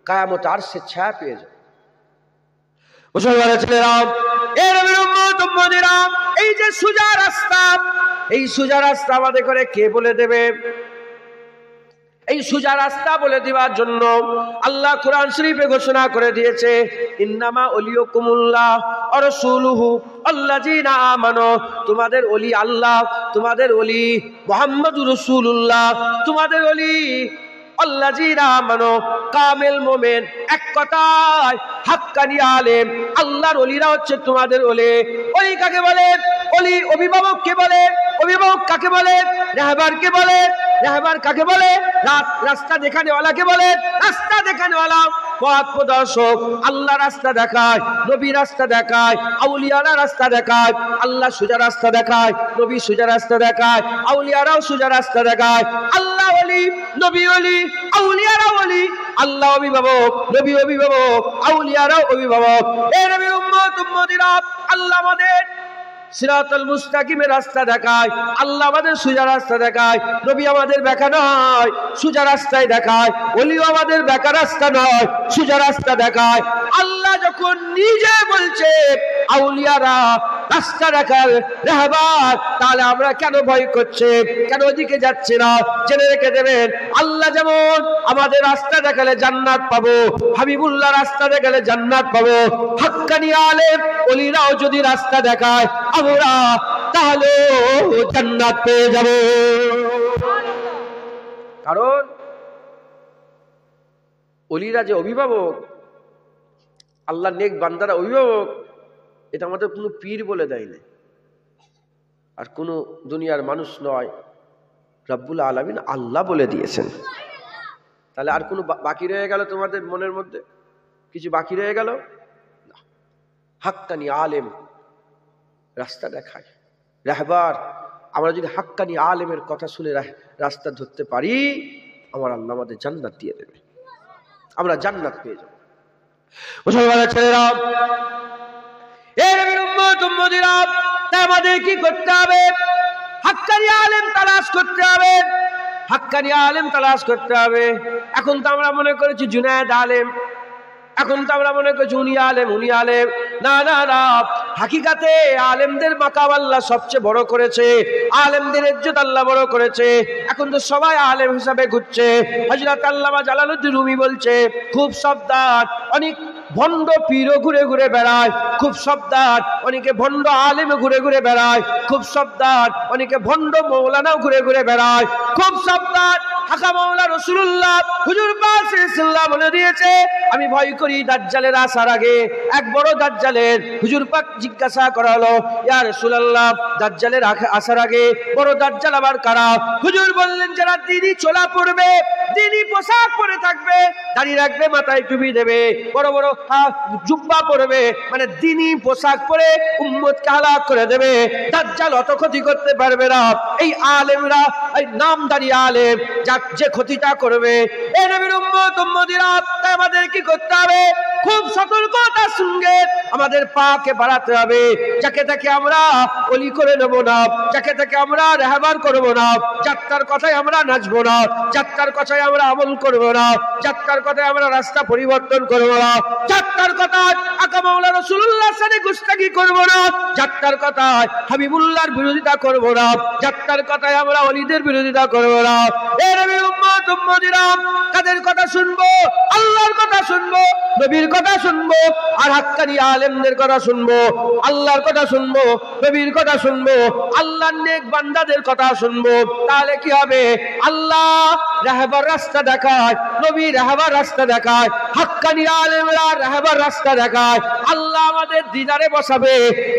কায়ামত আরশের ছায়া পেয়ে যাবে। মুসলমানের ছেলেরা, এই নবীর উম্মত উম্মতিরা, এই যে সোজা রাস্তা, এই সোজা রাস্তা আমাদের করে কে বলে দেবে? এই সোজা রাস্তা বলে দেওয়ার জন্য আল্লাহ কোরআন শরীফে ঘোষণা করে দিয়েছে, ইন্নামা ওলিয়ুকুমুল্লাহ ওয়া রাসূলুহু আল্লাযীনা আমানু, তোমাদের ওলি আল্লাহ, তোমাদের ওলি মুহাম্মদুর রাসূলুল্লাহ, তোমাদের ওলি আল্লাযীনা আমানু, কামেল মুমিন, এক কথায় হাক্কানি আলেম। আল্লাহর ওলিরা হচ্ছে তোমাদের ওলি। ওলি কাকে বলে? ওলি অভিভাবক কে বলে? অভিভাবক কাকে বলে? রাহবার কে বলে? রাহবার কাকে বলে? রাস্তা দেখানেওয়ালাকে বলে? রাস্তা দেখানেওয়ালা, পথ প্রদর্শক। আল্লাহ রাস্তা দেখায়, নবী রাস্তা দেখায়, আউলিয়ারা রাস্তা দেখায়। আল্লাহ সোজা রাস্তা দেখায়, নবী সোজা রাস্তা দেখায়, আউলিয়ারাও সোজা রাস্তা দেখায়। আল্লাহ ওলি, নবী ওলি, আউলিয়ারাও ওলি। আল্লাহ অভিভাবক, নবী অভিভাবক, আউলিয়ারাও অভিভাবক। এই নবীর উম্মত উম্মতিরা, আল্লাহ আমাদের সিরাতুল মুস্তাকিমের রাস্তা দেখায়, আল্লাহ আমাদের সোজা রাস্তা দেখায়। নবী আমাদের বেঁকা নয়, সোজা রাস্তায় দেখায়। ওলিও আমাদের বেঁকা রাস্তা নয়, সোজা রাস্তা দেখায়। আল্লাহ যখন নিজে বলছে আউলিয়ারা রাস্তা দেখায় রাহবার, তাহলে আমরা কেন ভয় করছে, কেন ওদিকে যাচ্ছে না? জেনে রেখে দেবেন, আল্লাহ যেমন আমাদের রাস্তা দেখালে জান্নাত পাবো, হাবিবুল্লাহ রাস্তা দেখালে জান্নাত পাবো, হাক্কানি আলেম ওলিরাও যদি রাস্তা দেখায় আমরা, তাহলে জান্নাত পেয়ে যাব। কারণ ওলিরা যে অভিভাবক, আল্লাহ নেক বান্দারা অভিভাবক, এটা আমাদের কোনো পীর বলে দেয়নি, আর কোনো দুনিয়ার মানুষ নয়, রব্বুল আলামিন আল্লাহ বলে দিয়েছেন। তাহলে আর কোনো বাকি রয়ে গেল? তোমাদের মনের মধ্যে কিছু বাকি রয়ে গেল? হাক্কানি আলেম রাস্তা দেখায়, রাহবার। আমরা যদি হাক্কানি আলেমের কথা শুনে রাস্তা ধরতে পারি, আমার আল্লাহ আমাদের জান্নাত দিয়ে দেবে, আমরা জান্নাত পেয়ে যাব। মুসলমানের ছেলেরা, এই নবীর উম্মত উম্মতিরা, আমাদের কি করতে হবে? হাক্কানি আলেম তালাশ করতে হবে, হাক্কানি আলেম তালাশ করতে হবে। এখন তো আমরা মনে করেছি জুনায়েদ আলেম, এখন তো আমরা মনে করছি উনি আলেম, উনি আলেম। না না না, হাকিকাতে আলেমদের মাকাম আল্লাহ সবচেয়ে বড় করেছে, আলেমদের ইজ্জত আল্লাহ বড় করেছে। এখন তো সবাই আলেম হিসাবে ঘুরছে। হযরত আল্লামা জালালউদ্দিন রুমি বলছে, খুব সাবধান, অনেক ভণ্ড পীরও ঘুরে ঘুরে বেড়ায়, খুব সাবধান, অনেকে ভণ্ড আলেমও ঘুরে ঘুরে বেড়ায়, খুব সাবধান, অনেকে ভণ্ড মৌলানাও ঘুরে ঘুরে বেড়ায়, খুব সাবধান। হাকা মাওলা রাসূলুল্লাহ হুজুর পাক সাল্লাল্লাহু বলে দিয়েছে, আমি ভয় করি দাজ্জালের আসার আগে। এক বড় দাজ্জালের হুজুর পাক জিজ্ঞাসা করা হলো, ইয়া রাসূলুল্লাহ, দাজ্জালের আসার আগে বড় দাজ্জাল আবার কারা? হুজুর বললেন, যারা দ্বীনি চোলা পরবে, দ্বীনি পোশাক পরে থাকবে, দাড়ি রাখবে, মাথায় টুপি দেবে, বড় বড় জুব্বা পরবে, মানে দ্বীনি পোশাক পরে উম্মতকে হালাক করে দেবে। দাজ্জাল অত ক্ষতি করতে পারবে না। এই আলেমরা, এই নামদারি আলেম, যে ক্ষতিটা করবে। এই নবীর উম্মত উম্মতিরা, আমাদের কি করতে হবে? খুব সতর্কতার সঙ্গে আমাদের পাকে বাড়াতে হবে। যাকে তাকে আমরা ওলি করে নেব না, যাকে তাকে আমরা রাহবার করব না, যাত্রার কথায় আমরা নাচবো না, যাত্রার কথায় আমরা আমল করব না, যাত্রার কথায় আমরা রাস্তা পরিবর্তন করব না, যাত্রার কথায় আকা মাওলা রাসূলুল্লাহর সাথে গুস্তাখি করব না, যাত্রার কথায় হাবিবুল্লাহর বিরোধিতা করব না, যাত্রার কথায় আমরা ওলিদের বিরোধিতা করব না। এই নবীর উম্মত উম্মতিরা, কাদের কথা শুনবো? আল্লাহর কথা শুনবো, নবীর কথা শুনবো, আর হাক্কানি আলেমদের কথা শুনবো। আল্লাহর কথা শুনবো, নবীর কথা শুনবো, আল্লাহর নেক বান্দাদের কথা শুনবো। তাহলে কি হবে? আল্লাহ রাহবার রাস্তা দেখায়, নবী রাহবার রাস্তা দেখায়, হাক্কানি আলেমরা রাহবার রাস্তা দেখায়। আল্লাহ আমাদের দিদারে বসাবে,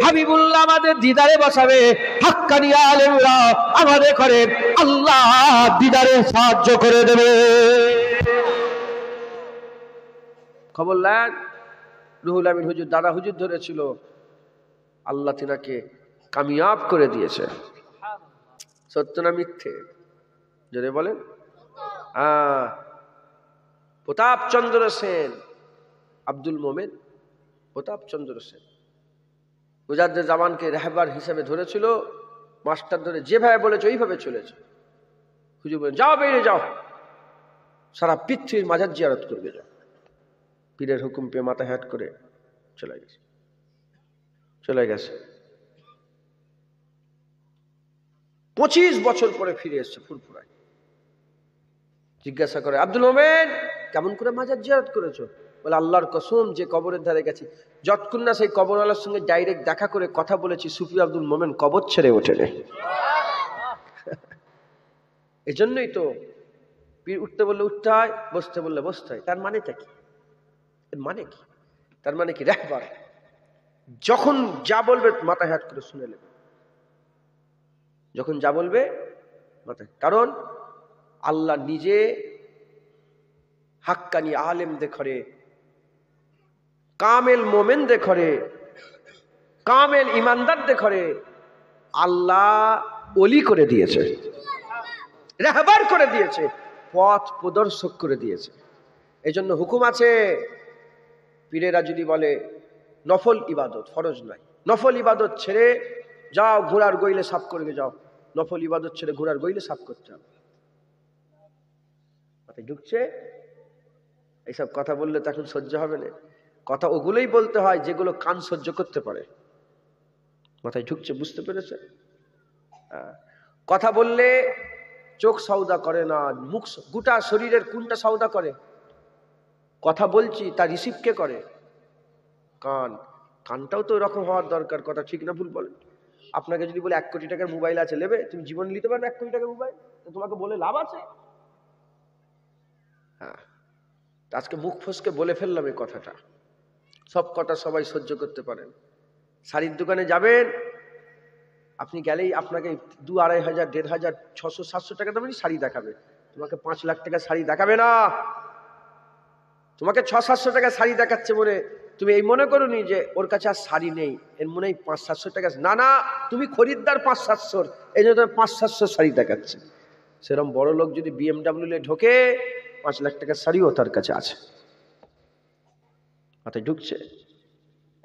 হাবিবুল্লাহ আমাদের দিদারে বসাবে, হাক্কানি আলেমরা আমাদের করে আল্লাহ দিদারে সাহায্য করে দেবে। খবর নেন, রুহুল আমিন হুজুর, দাদা হুজুর ধরেছিল, আল্লাহ তিনাকে কামিয়াব করে দিয়েছে। সত্য না মিথ্যে? জোরে বলেন। প্রতাপচন্দ্র সেন, আব্দুল মোমেন প্রতাপচন্দ্র সেন মুজাদ্দেদ জামানকে রাহবার হিসেবে ধরেছিল। মাস্টার ধরে যেভাবে বলেছে ওইভাবে চলেছে। হুজুর বলেন, যাও, বেরিয়ে যাও, সারা পৃথিবীর মাজার জিয়ারত করবে যাও। পীরের হুকুম পেয়ে মাথা হ্যাট করে চলে গেছে। 25 বছর পরে ফিরে এসছে ফুরফুরায়। জিজ্ঞাসা করে, আব্দুল মোমেন কেমন করে মাজার জিয়ারত করেছো? বলে, আল্লাহর কসম, যে কবরের ধারে গেছি, যতক্ষণ না সেই কবরওয়ালার সঙ্গে ডাইরেক্ট দেখা করে কথা বলেছি, সুফি আব্দুল মোমেন কবর ছেড়ে ওঠেনি। এই জন্যই তো পীর উঠতে বললে উঠতে হয়, বসতে বললে বসতে হয়। তার মানেটা কি? তার মানে কি? রাহবার যখন যা বলবে মাথা হ্যাট করে শুনে নেবে, যখন যা বলবে মাথা। কারণ আল্লাহ নিজে হাক্কানি আলেম দেখরে, কামেল মোমেন দেখরে, কামেল ইমানদার দেখরে আল্লাহ ওলি করে দিয়েছে, রাহবার করে দিয়েছে, পথ প্রদর্শক করে দিয়েছে। এই জন্য হুকুম আছে, পীরেরা যদি বলে নফল ইবাদত, ফরজ নয়, নফল ইবাদত ছেড়ে যাও, ঘোড়ার গইলে সাফ করে যাও, নফল ইবাদত ছেড়ে ঘোড়ার গইলে সাফ করতে হবে। মাথায় ঢুকছে? এইসব কথা বললে তো এখন সহ্য হবে না। কথা ওগুলোই বলতে হয় যেগুলো কান সহ্য করতে পারে। মাথায় ঢুকছে? বুঝতে পেরেছে? কথা বললে চোখ সওদা করে না, মুখ, গোটা শরীরের কোনটা সওদা করে? কথা বলছি, তা রিসিভ কে করে? কান। কানটাও তো এরকম হওয়ার দরকার। কথা ঠিক না ভুল বলেন? আপনাকে যদি বলে 1 কোটি টাকার মোবাইল আছে, নেবে? তুমি জীবন নিতে পারবে 1 কোটি টাকার মোবাইল? তোমাকে বলে লাভ আছে? হ্যাঁ, আজকে মুখ ফসকে বলে ফেললাম এই কথাটা। সব কথা সবাই সহ্য করতে পারেন। শাড়ির দোকানে যাবেন, আপনি গেলেই আপনাকে 2-2.5 হাজার, 1.5 হাজার, 600-700 টাকা দামেরই শাড়ি দেখাবে। তোমাকে 5 লাখ টাকার শাড়ি দেখাবে না। তোমাকে 600-700 টাকা শাড়ি দেখাচ্ছে বলে তুমি এই মনে করোনি যে ওর কাছে আর শাড়ি নেই, এর মনে হয় 500-700 টাকা। না না, তুমি খরিদ্দার 500-700, এই জন্য 500-700 শাড়ি দেখাচ্ছে। সেরকম বড় লোক যদি BMW ঢোকে, 5 লাখ টাকার শাড়িও তার কাছে আছে। মাথায় ঢুকছে?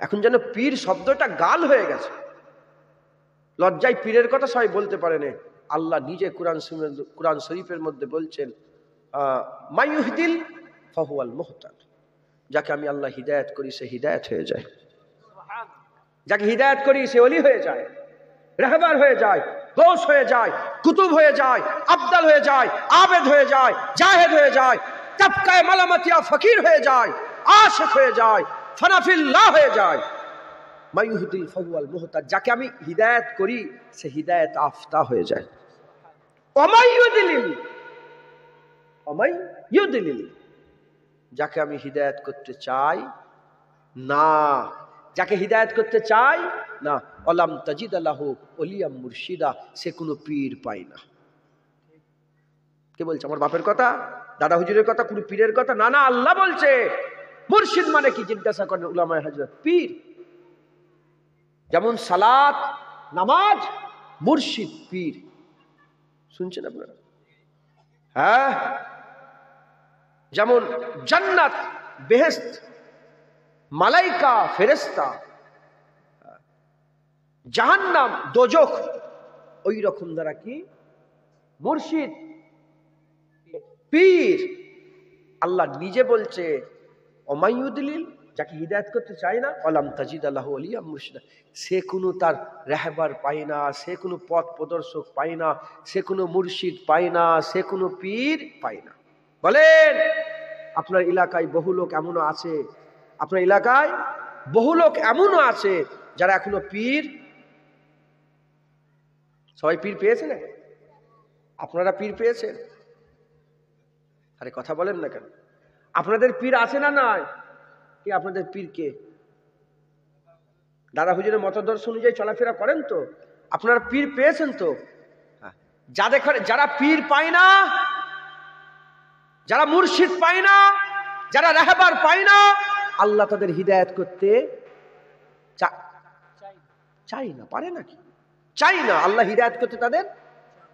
এখন যেন পীর শব্দটা গাল হয়ে গেছে। লজ্জায় পীরের কথা সবাই বলতে পারে না। আল্লাহ নিজে কুরআন শরীফের মধ্যে বলছেন, মাইয়ুহদিল ফাহুয়াল মুহতাদ, যাকে আমি আল্লাহ হিদায়াত করি সে হিদায়াত হয়ে যায়। যাকে হিদায়াত করি সে ওলি হয়ে যায়, রাহবার হয়ে যায়, গৌস হয়ে যায়, কুতুব হয়ে যায়, আবদাল হয়ে যায়, আবেদ হয়ে যায়, জাহেদ হয়ে যায়, তাবকায়ে মালামাতিয়া ফকির হয়ে যায়, আশিক হয়ে যায়, ফানাফিল্লাহ হয়ে যায়। মাইয়ুহদিল ফাহুয়াল মুহতাদ, যাকে আমি হিদায়াত করি সে হিদায়াত আফতা হয়ে যায়। ওমাইয়ুদিলিল, যাকে আমি হিদায়াত করতে চাই না, যাকে হিদায়াত করতে চাই না, অলাম তাজিদ লাহু ওলিয়াম মুর্শিদা, সে কোনো পীর পায় না। কে বলছে? আমার বাপের কথা, দাদা হুজুরের কথা, কোনো পীরের কথা না। না, আল্লাহ বলছে। মুর্শিদ মানে কি জিজ্ঞাসা করেন উলামায়ে হযরত? পীর। যেমন সালাত, নামাজ, মুর্শিদ, পীর। শুনছেন আপনারা? হ্যাঁ, যেমন জান্নাত, বেহেশত, মালাইকা, ফেরেশতা, জাহান্নাম, দোজখ, ওই রকম দ্বারা কি? মুর্শিদ, পীর। আল্লাহ নিজে বলছে, ওমাইয়ুদিলিল, যাকে হিদায়াত করতে চায় না, অলাম তাজিদ লাহু ওলিয়াম মুর্শিদা, সে কোনো তার রাহবার পায় না, সে কোনো পথ প্রদর্শক পায় না, সে কোনো মুর্শিদ পায় না, সে কোনো পীর পায় না। বলেন, আপনার এলাকায় বহু লোক এমনও আছে, আপনার এলাকায় বহু লোক এমনও আছে যারা এখনো পীর। সবাই পীর পেয়েছেন? আপনারা পীর পেয়েছেন? আরে কথা বলেন না কেন? আপনাদের পীর আছে না নাই? কি আপনাদের পীর কে? দাদা হুজুরের মতদর্শ অনুযায়ী চলাফেরা করেন তো? আপনারা পীর পেয়েছেন তো? যারা পীর পায় না, যারা মুর্শিদ পায় না, যারা রাহবার পায় না, আল্লাহ তাদের হিদায়াত করতে চাই না। পারে নাকি? চাই না। আল্লাহ হিদায়াত করতে তাদের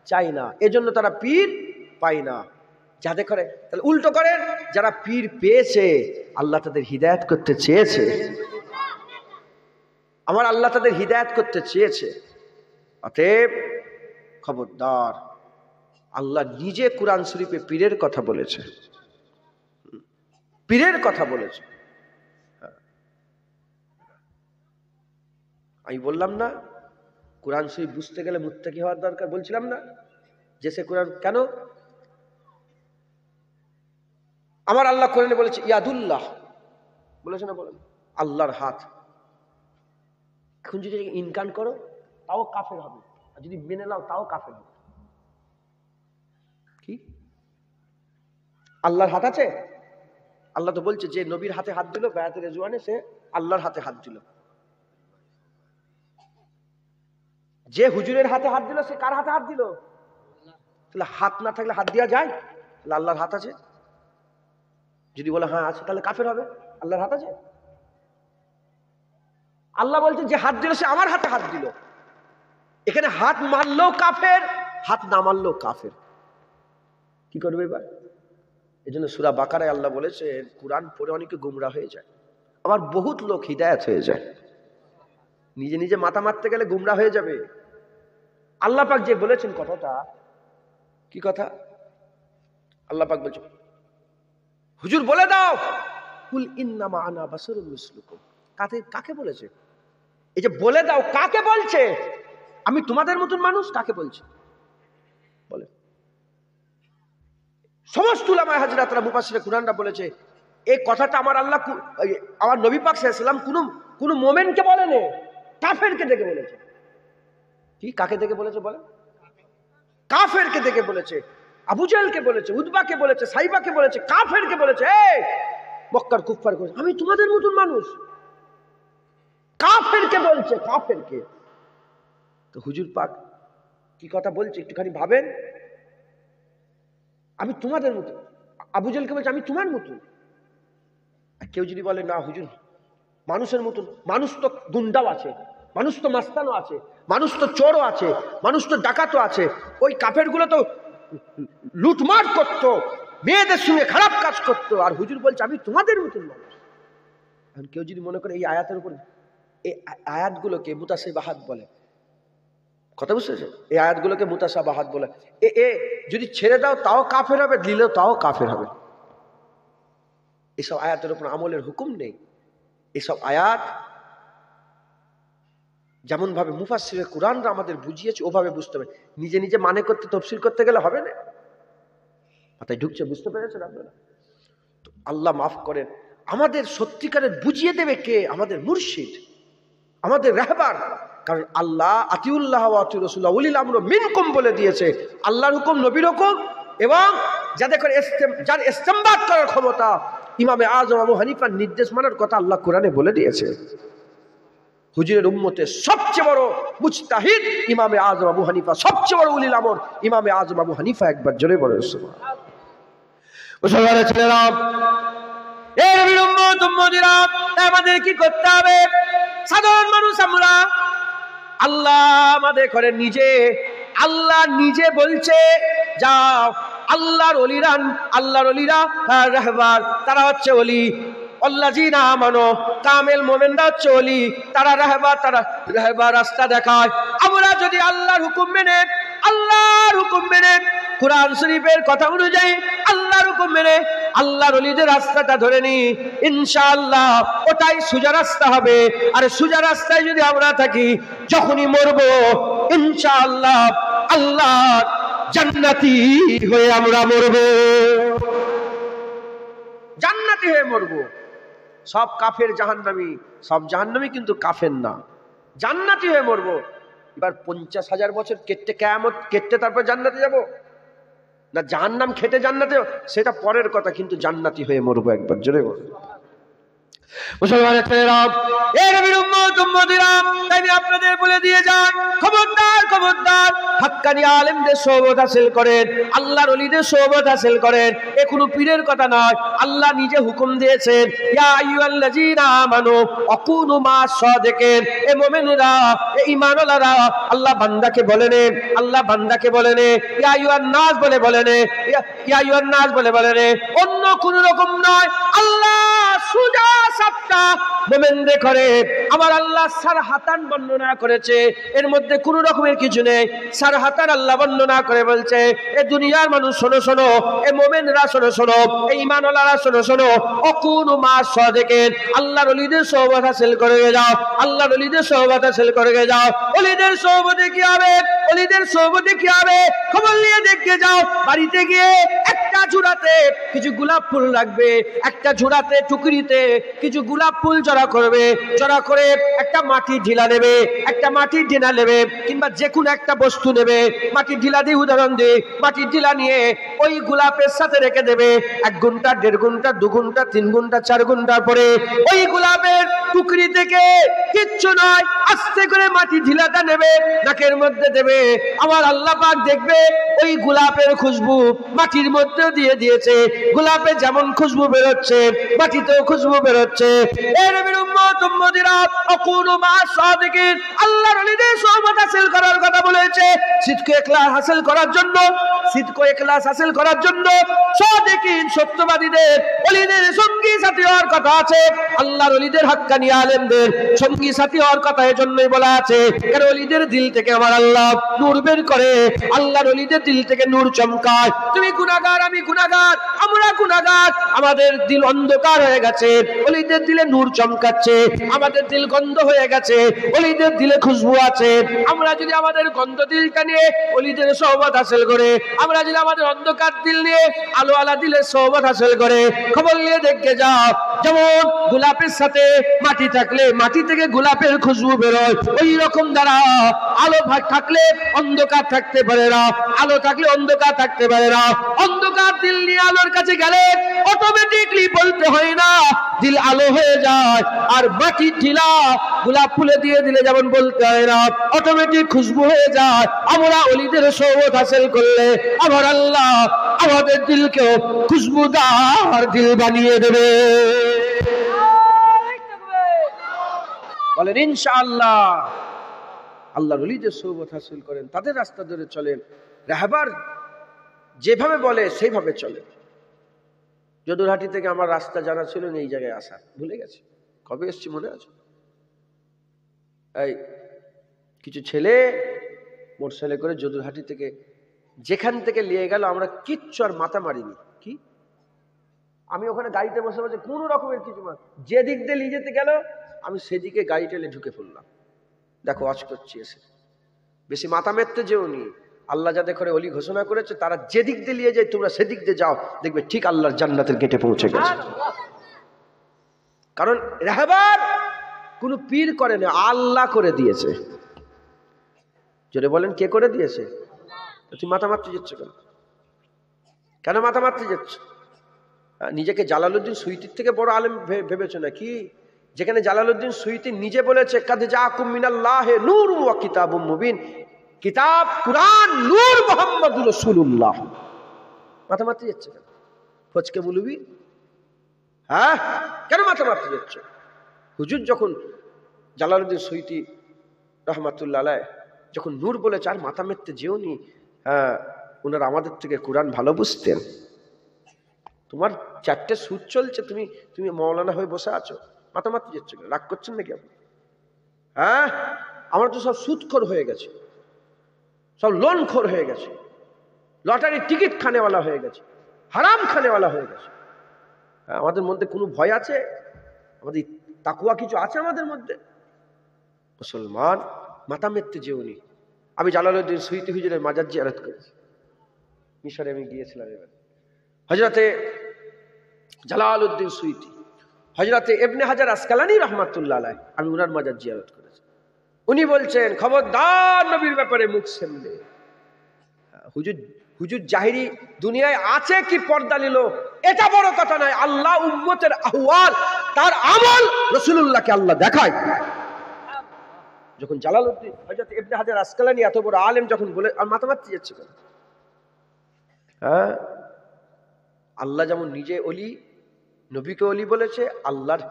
চাই না, এজন্য তারা পীর পায় না। যাদের করে, তাহলে উল্টো করেন, যারা পীর পেয়েছে আল্লাহ তাদের হিদায়াত করতে চেয়েছে, আমার আল্লাহ তাদের হিদায়াত করতে চেয়েছে। অতএব খবরদার, আল্লাহ নিজে কুরআন শরীফে পীরের কথা বলেছে, পীরের কথা বলেছে। আমি বললাম না কুরআন শরীফ বুঝতে গেলে মুত্তাকি হওয়ার দরকার, বলছিলাম না যে সে কুরআন কেন আমার আল্লাহ কোরআনে বলেছে ইয়াদুল্লাহ, বলেছে না? বলেন আল্লাহর হাত। এখন যদি ইনকার করো তাও কাফের হবে, আর যদি মেনে নাও তাও কাফের হবে। কি আল্লাহর হাত আছে? আল্লাহ তো বলছে যে নবীর হাতে হাত দিল বায়াতে রিজওয়ানে, সে আল্লাহর হাতে হাত দিল। যে হুজুরের হাতে হাত দিল সে কার হাতে হাত দিল? তাহলে হাত না থাকলে হাত দেওয়া যায়? তাহলে আল্লাহর হাত আছে? যদি বলে হ্যাঁ আছে, তাহলে কাফের হবে। আল্লাহর হাত আছে? আল্লাহ বলছেন যে হাত দিল সে আমার হাতে হাত দিল। এখানে হাত মারলেও কাফের, হাত না মারলেও কাফের। কি করবে এবার? এই জন্য সূরা বাকারায় আল্লাহ বলেছে কুরআন পড়ে অনেকে গুমরা হয়ে যায়, আবার বহুত লোক হিদায়াত হয়ে যায়। নিজে নিজে মাথা মারতে গেলে গুমরা হয়ে যাবে। আল্লাহ পাক যে বলেছেন কথাটা, কি কথা? আল্লাহ পাক বলছে হুজুর বলে দাও কুল ইন্নামা আনা বাশারুম মিসলুকুম। কাকে বলেছে? এই যে বলে দাও কাকে বলছে? আমি তোমাদের মতন মানুষ, কাকে বলছে বলে? সমস্ত উলামায়ে হাজরাতরা মুফাসসিরে কুরআনরা বলেছে এই কথাটা আমার আল্লাহ আমার নবী পাক সাল্লাল্লাহু আলাইহি ওয়াসাল্লাম কোন মুমিনকে বলেনি, কাফেরকে ডেকে বলেছে। কি কাকে ডেকে বলেছে বলে? কাফেরকে ডেকে বলেছে। আবু জাহেলকে বলেছে, উতবাকে বলেছে, সাইবাকে বলেছে, কাফেরকে বলেছে এই মক্কার কুফফার বলেছে আমি তোমাদের মতন মানুষ। কাফেরকে বলছে, কাফেরকে। তো হুজুর পাক কি কথা বলছে একটুখানি ভাবেন। আমি তোমাদের মতো, আবু জাহেলকে বলছে আমি তোমার মতন। আর কেউ যদি বলে না হুজুর মানুষের মতন, মানুষ তো গুন্ডাও আছে, মানুষ তো মাস্তানও আছে, মানুষ তো চোরও আছে, মানুষ তো ডাকাতও আছে। ওই কাফের গুলো তো লুটমার করতো, মেয়েদের সঙ্গে খারাপ কাজ করতো, আর হুজুর বলছে আমি তোমাদের মতন মানুষ। এখন কেউ যদি মনে করে এই আয়াতের উপর, এই আয়াতগুলোকে মুতাশাবিহাত বলে, কথা বুঝতেছে? এই আয়াতগুলোকে মুতাশাবিহাত বলে। এ যদি ছেড়ে দাও তাও কাফের হবে, দিলেও তাও কাফের হবে। এসব আয়াতের উপর আমলের হুকুম নেই। এসব আয়াত যেমন ভাবে মুফাসসিরে কুরআনরা আমাদের বুঝিয়েছে ওভাবে বুঝতে হবে। নিজে নিজে মানে করতে তাফসীর করতে গেলে হবে না। মাথায় ঢুকছে? বুঝতে পেরেছেন আপনারা? তো আল্লাহ মাফ করেন, আমাদের সত্যিকারের বুঝিয়ে দেবে কে? আমাদের মুর্শিদ, আমাদের রাহবার। কারণ আল্লাহ আতিউল্লাহ ওয়া আতিউর রাসূল উলিল আমর মিনকুম বলে দিয়েছে। আল্লাহর হুকুম, নবীর হুকুম, এবং যাদের করে যার ইসতিমবাত করার ক্ষমতা, ইমামে আযম আবু হানিফার নির্দেশ মানার কথা আল্লাহ কোরআনে বলে দিয়েছে। হুজুরের উম্মতের সবচেয়ে বড় মুজতাহিদ ইমামে আযম আবু হানিফা, সবচেয়ে বড় উলিল আমর ইমামে আযম আবু হানিফা। একবার জোরে বলেন সুবহানাল্লাহ। মুসলমানের ছেলেরা, এই নবীর উম্মত উম্মতিরা, আমাদের কি করতে হবে? সাধারণ মানুষ আমরা, আল্লাহ আমাদের করে নিজে, আল্লাহ নিজে বলছে যাও আল্লাহর ওলিরা রাহবার, তারা হচ্ছে ওলি। আল্লাযীনা আমানু, কামেল মুমিনরা হচ্ছে ওলি, তারা রাহবার রাস্তা দেখায়। আমরা যদি আল্লাহর হুকুম মেনে কুরআন শরীফের কথা অনুযায়ী আল্লাহর হুকুম মেনে আল্লাহর ওলিদের রাস্তাটা ধরে নি, ইনশাআল্লাহ ওটাই সোজা রাস্তা হবে। আর সোজা রাস্তায় যদি আমরা থাকি, যখনই মরবো ইনশাআল্লাহ আল্লাহ জান্নাতি হয়ে আমরা মরবো, জান্নাতি হয়ে মরবো। সব কাফের জাহান্নামী, সব জাহান্নামী কিন্তু কাফের না, জান্নাতি হয়ে মরবো। এবার 50,000 বছর কেটে কিয়ামত কেটে তারপর জান্নাতে যাব না জাহান্নাম খেটে জান্নাতে, সেটা পরের কথা, কিন্তু জান্নাতি হয়ে মরবো। একবার জোরে বলুন মুসলমানের ছেলেরা, এই নবীর উম্মত উম্মতিরা, তাই আমি আপনাদের বলে দিয়ে যাই, খবরদার খবরদার, হাক্কানি আলেমদের সোহবত হাসিল করেন, আল্লাহর ওলিদের সোহবত হাসিল করেন। এ কোনো পীরের কথা নয়, আল্লাহ নিজে হুকুম দিয়েছেন, ইয়া আইয়ুহাল্লাযীনা আমানু আকুনু মা'আস সাদিকিন। এ মুমিনরা, এ ঈমানওয়ালারা, আল্লাহ বান্দাকে বলেন, আল্লাহ বান্দাকে বলেন ইয়া আইয়ুহান নাস বলে বলেন, ইয়া আইয়ুহান নাস বলে বলেন, অন্য কোন রকম নয়। আল্লাহ সুজা সাপটা মুমিনদের করে আমার আল্লাহ সারহাতান বর্ণনা করেছে, এর মধ্যে কোন রকমের কিছু নেই। সারহাতান আল্লাহ বর্ণনা করে বলছে, এ দুনিয়ার মানুষ শোনো শোনো, এ মুমিনরা শোনো শোনো, এই ঈমানওয়ালারা শোনো শোনো, আকুনু মা'আস সাদিকিন। আল্লাহর ওলিদের সোহবত হাসিল করে যাও, আল্লাহর ওলিদের সোহবত হাসিল করে যাও। ওলিদের সোহবতে কি হবে? ওলিদের সোহবতে কি হবে? খবর নিয়ে দেখে যাও। বাড়িতে গিয়ে একটা ঝুড়াতে কিছু গোলাপ ফুল রাখবে, একটা ঝুড়াতে টুকরিতে কিছু গোলাপ ফুল জড়া করবে, জড়া করে একটা মাটির ঢিলা নেবে, একটা মাটির ঢিলা নেবে, কিংবা যে কোনো একটা বস্তু নেবে, মাটির ঢিলা দিয়ে উদাহরণ দিই, মাটির ঢিলা নিয়ে ওই গোলাপের সাথে রেখে দেবে। 1 ঘন্টা, 1.5 ঘন্টা, 2 ঘন্টা, 3 ঘন্টা, 4 ঘন্টার পরে ওই গোলাপের টুকরি থেকে কিচ্ছু নয়, আস্তে করে মাটির ঢিলাটা নেবে, নাকের মধ্যে দেবে। আমার আল্লাহ পাক দেখবে ওই গোলাপের খুশবু মাটির মধ্যে দিয়ে দিয়েছে। গোলাপে যেমন খুশবু বেরোচ্ছে, মাটিতেও খুশবু বেরোচ্ছে। এ নবীর উম্মত উম্মতিরা, আকুনু মা'আস সাদিকিন। আল্লাহর ওলিদের সোহবত হাসিল করার কথা বলেছে, সিদক ইখলাস হাসিল করার জন্য, সিদক ইখলাস হাসিল করার জন্য সাদিকিন সত্যবাদীদের ওলিদের সঙ্গী সাথী হওয়ার কথা আছে। আল্লাহর ওলিদের হাক্কানি আলেমদের সঙ্গী সাথী হওয়ার কথা এজন্যই বলা আছে, কারণ ওলিদের দিল থেকে আমার আল্লাহ নূর বের করে, আল্লাহর ওলিদের দিল থেকে নূর চমকায়। তুমি গুনাহগার, আমি গুনাহগার, আমরা গুনাহগার, আমাদের দিল অন্ধকার হয়ে গেছে, ওলিদের দিলে নূর চমকাচ্ছে। আমাদের দিল গন্ধ হয়ে গেছে, ওলিদের দিলে খুশবু আছে। আমরা যদি আমাদের গন্ধ দিলটা নিয়ে ওলিদের সোহবত হাসিল করে, আমরা যদি আমাদের অন্ধকার দিল নিয়ে আলো আলা দিলের সোহবত হাসিল করে, খবর নিয়ে দেখে যাও, যেমন গোলাপের সাথে মাটি থাকলে মাটি থেকে গোলাপের খুশবু বেরোয়, ওই রকম দ্বারা আলো থাকলে অন্ধকার থাকতে পারে না, আলো থাকলে অন্ধকার থাকতে পারে না। অন্ধকার দিল নিয়ে আলোর কাছে গেলে অটোমেটিকলি বলতে হয় না, দিল আলো হয়ে যায়। আর মাটি ঢিলা গোলাপ ফুলে দিয়ে দিলে যেমন বলতে হয় না, অটোমেটিক খুশবু হয়ে যায়। আমরা ওলিদের সোহবত হাসিল করলে আমার আল্লাহ আমাদের দিলকেও খুশবুদার দিল বানিয়ে দেবে। বলেন ইনশাআল্লাহ। আল্লাহর ওলিদের সোহবত হাসিল করেন, তাদের রাস্তা ধরে চলেন, রাহবার যেভাবে বলে সেইভাবে চলে। যদুরহাটি থেকে আমার রাস্তা জানা ছিল না, এই জায়গায় আসা ভুলে গেছে, কবে এসছি মনে আছে? এই কিছু ছেলে মোটরসাইকেলে করে যদুরহাটি থেকে যেখান থেকে নিয়ে গেল, আমরা কিচ্ছু আর মাথা মারিনি। কি আমি ওখানে গাড়িতে বসে বসে কোনো রকমের কিছু, যে দিক দিয়ে নিয়ে যেতে গেল আমি সেদিকে গাড়ি টেলে ঢুকে পড়লাম। দেখো আজ করছি এসে, বেশি মাথা মেরতে যেও নি। আল্লাহ যাদের করে ওলি ঘোষণা করেছে, তারা যেদিক দিয়ে নিয়ে যায় তোমরা সেদিক দিয়ে যাও, দেখবে ঠিক আল্লাহর জান্নাতের গেটে পৌঁছে গেছে। কারণ রাহবার কোনো পীর করে না, আল্লাহ করে দিয়েছে। জোরে বলেন কে করে দিয়েছে? তুমি মাথা মারতে যাচ্ছ কেন? কেন মাথা মারতে যাচ্ছ? নিজেকে জালালউদ্দিন সুয়ুতির থেকে বড় আলেম ভেবেছো নাকি? যেখানে জালালউদ্দিন সুয়ুতি নিজে বলেছে, কাদ জাআকুম মিনাল্লাহি নূরুন ওয়া কিতাবুম মুবিন, কিতাব কুরআন নূর মুহাম্মদুর রাসূলুল্লাহ। মাথা মারতে যাচ্ছে কেন? ফজকে মৌলবি, হ্যাঁ কেন মাথা মারতে যাচ্ছ? হুজুর যখন জালালউদ্দিন সুয়ুতি রহমাতুল্লাহ আলাইহি যখন নূর বলেছে, আর মাথা মেরতে যেও নি। হ্যাঁ, ওনারা আমাদের থেকে কোরআন ভালো বুঝতেন। তোমার 4টে সুদ চলছে, তুমি মৌলানা হয়ে বসে আছো, মাথা মারতে যাচ্ছ কেন? রাগ করছেন নাকি আপনি? হ্যাঁ, আমরা তো সব সুদখোর হয়ে গেছে, সব লোনখোর হয়ে গেছে, লটারি টিকিট খানেওয়ালা হয়ে গেছে, হারাম খানেওয়ালা হয়ে গেছে। আমাদের মধ্যে কোনো ভয় আছে? আমাদের তাকুয়া কিছু আছে আমাদের মধ্যে? মুসলমান, মাথা মেরতে যেওনি। আমি জালালউদ্দিন সুয়ুতি হুজুরের মাজার জিয়ারত করেছি, মিশরে আমি গিয়েছিলাম। এবার হযরতে জালালউদ্দিন সুয়ুতি, হযরতে ইবনে হাজার আসকালানী রাহমাতুল্লাহ আলাইহি, আমি ওনার মাজার জিয়ারত করেছি। উনি বলছেন, খবরদার নবীর ব্যাপারে মুখ সামলে। হুজুর জাহিরি দুনিয়ায় আছে কি পর্দা নিল, এটা বড় কথা নয়। আল্লাহ উম্মতের আহওয়াল, তার আমল রাসূলুল্লাহকে আল্লাহ দেখায়। যখন জালালউদ্দিন হযরত ইবনে হাজার আসকালানী এত বড় আলেম যখন বলে, আর মাথা মারতে যাচ্ছে কেন? হ্যাঁ, আল্লাহ যেমন নিজে অলি, নবীকে অলি বলেছে, আল্লাহর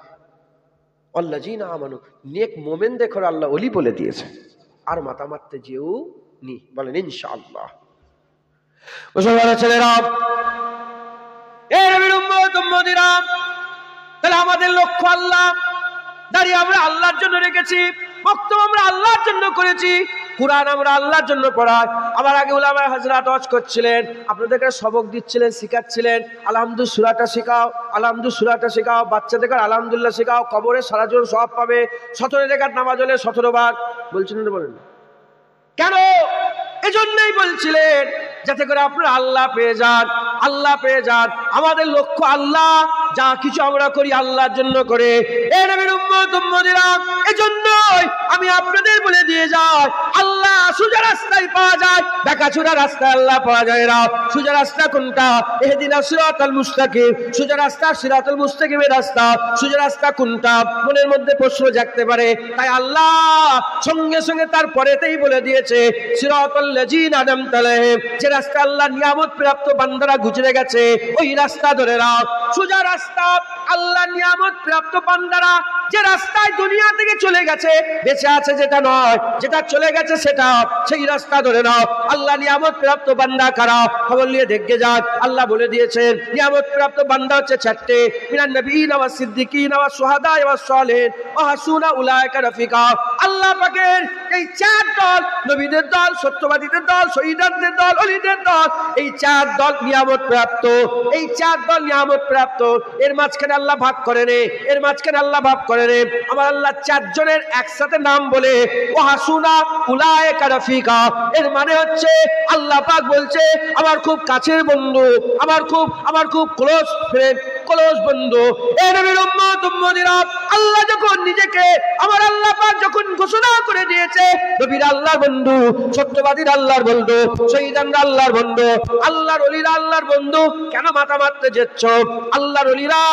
আল্লাযীনা আমানু নেক মুমিনদের করে আল্লাহ অলি বলে দিয়েছে। আর মাথা মারতে যেও নি, বলেন ইনশাআল্লাহ। মুসলমানের ছেলেরা, এই নবীর উম্মত উম্মতিরা, তাহলে আমাদের লক্ষ্য আল্লাহ, দাঁড়িয়ে আমরা আল্লাহর জন্য রেখেছি, বক্তব্য আমরা আল্লাহর জন্য করেছি, কুরআন আমরা আল্লাহর জন্য পড়াই। আমার আগে উলামায়ে হযরত ওয়াজ করছিলেন, আপনাদেরকে সবক দিচ্ছিলেন, শিখাচ্ছিলেন, আলহামদুলিল্লাহ সূরাটা শেখাও, আলহামদুলিল্লাহ সূরাটা শেখাও, বাচ্চাদেরকে আলহামদুলিল্লাহ শেখাও, কবরে সারা জীবন সওয়াব পাবে, 17 রাকাত নামাজ হলে 17 বার। বলছেন না বলেন? কেন? এজন্যই বলছিলেন যাতে করে আপনারা আল্লাহ পেয়ে যান, আল্লাহ পেয়ে যান। আমাদের লক্ষ্য আল্লাহ, যা কিছু আমরা করি আল্লাহর জন্য করে। এই নবীর উম্মত উম্মতিরা, এজন্যই আমি আপনাদের বলে দিয়ে যাই, আল্লাহ সোজা রাস্তায় পাওয়া যায়, বেকাচুরা রাস্তায় আল্লাহ পাওয়া যায় না। সোজা রাস্তা কোনটা? ইহদিনাস সিরাতাল মুস্তাকিম, সোজা রাস্তা সিরাতুল মুস্তাকিমের রাস্তা। সোজা রাস্তা কোনটা? মনের মধ্যে প্রশ্ন জাগতে পারে, তাই আল্লাহ সঙ্গে সঙ্গে তার পরেতেই বলে দিয়েছে সিরাতাল লাযিনা আনআমতা আলাইহিম, যে রাস্তা আল্লাহ নিয়ামত প্রাপ্ত বান্দারা গুজরে গেছে, ওই রাস্তা ধরে রাখ। সোজা রাস্তা আল্লাহ নিয়ামত প্রাপ্ত বান্দারা যে রাস্তায় দুনিয়া থেকে চলে গেছে, বেঁচে আছে যেটা নয়, যেটা চলে গেছে সেটা, সেই রাস্তা ধরে নাও। আল্লাহ নিয়ামত প্রাপ্ত বান্দা কারা? খবর নিয়ে দেখে যান। আল্লাহ বলে দিয়েছেন নিয়ামত প্রাপ্ত বান্দা হচ্ছে 4টে, মিনান নবিয়িনা ওয়াস সিদ্দিকিনা ওয়াস শুহাদা ওয়াস সালিহিন ওয়া হাসুনা উলাইকা রাফিকা। আল্লাহ পাকের এই 4 দল, নবীদের দল, সত্যবাদীদের দল, শহীদদের দল, ওলিদের দল, এই 4 দল নিয়ামত প্রাপ্ত। এই 4 দল নিয়ামত প্রাপ্ত। এর মাঝখানে আল্লাহ ভাগ করে নে, এর মাঝখানে আল্লাহ ভাগ করে নে। আমার আল্লাহ 4 জনের একসাথে নাম বলে ওয়া হাসুনা উলাইকা রাফিকা, এর মানে হচ্ছে আল্লাহ পাক বলছে আমার খুব কাছের বন্ধু, আমার খুব ক্লোজ ফ্রেন্ড, ক্লোজ বন্ধু। এই নবীর উম্মত উম্মতিরা, আল্লাহ যখন নিজেকে, আমার আল্লাহ পাক যখন ঘোষণা করে দিয়েছে নবীর আল্লাহর বন্ধু, সত্যবাদীর আল্লাহর বন্ধু, শহীদানরা আল্লাহর বন্ধু, আল্লাহর ওলিরা আল্লাহর বন্ধু, কেন মাথা মারতে যাচ্ছ? আল্লাহর ওলিরা,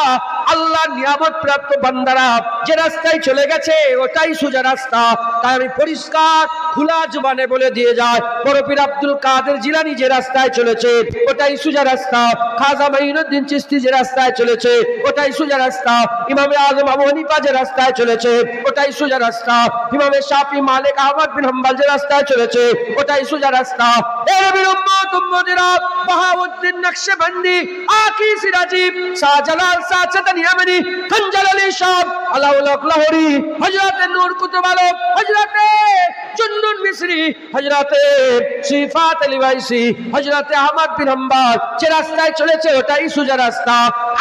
আল্লাহর নিয়ামত প্রাপ্ত বান্দারা যে রাস্তায় চলে গেছে ওটাই সোজা রাস্তা। তাই আমি পরিষ্কার খোলা জবানে বলে দিয়ে যায়, বড় পীর আব্দুল কাদের জিলানী যে রাস্তায় চলেছে ওটাই সোজা রাস্তা। খাজা মাইনুদ্দিন চিশতি যে রাস্তায় চলেছে ওটাই সোজা রাস্তা। ইমামে আজম আবু হানিফা যে রাস্তায় চলেছে ওটাই সোজা রাস্তা। ইমামে শাফি, মালিক, আহমদ বিন হাম্বল যে রাস্তায় চলেছে ওটাই সোজা রাস্তা। এই নবীর উম্মত উম্মতিরা, বাহাউদ্দিন নকশবন্দি, আকি সিরাজি, শাহজালাল, সাচাতানি ইয়ামানি, খঞ্জাল আলী শাহ, আলাউল হক লাহোরি, হযরতে নূর কুতুব আলম, হযরতে জুন্নুন মিসরি, হযরতে সিফাত আলী বাইসি, হযরতে আহমদ বিন হাম্বল যে রাস্তায় চলেছে ওটাই সোজা রাস্তা।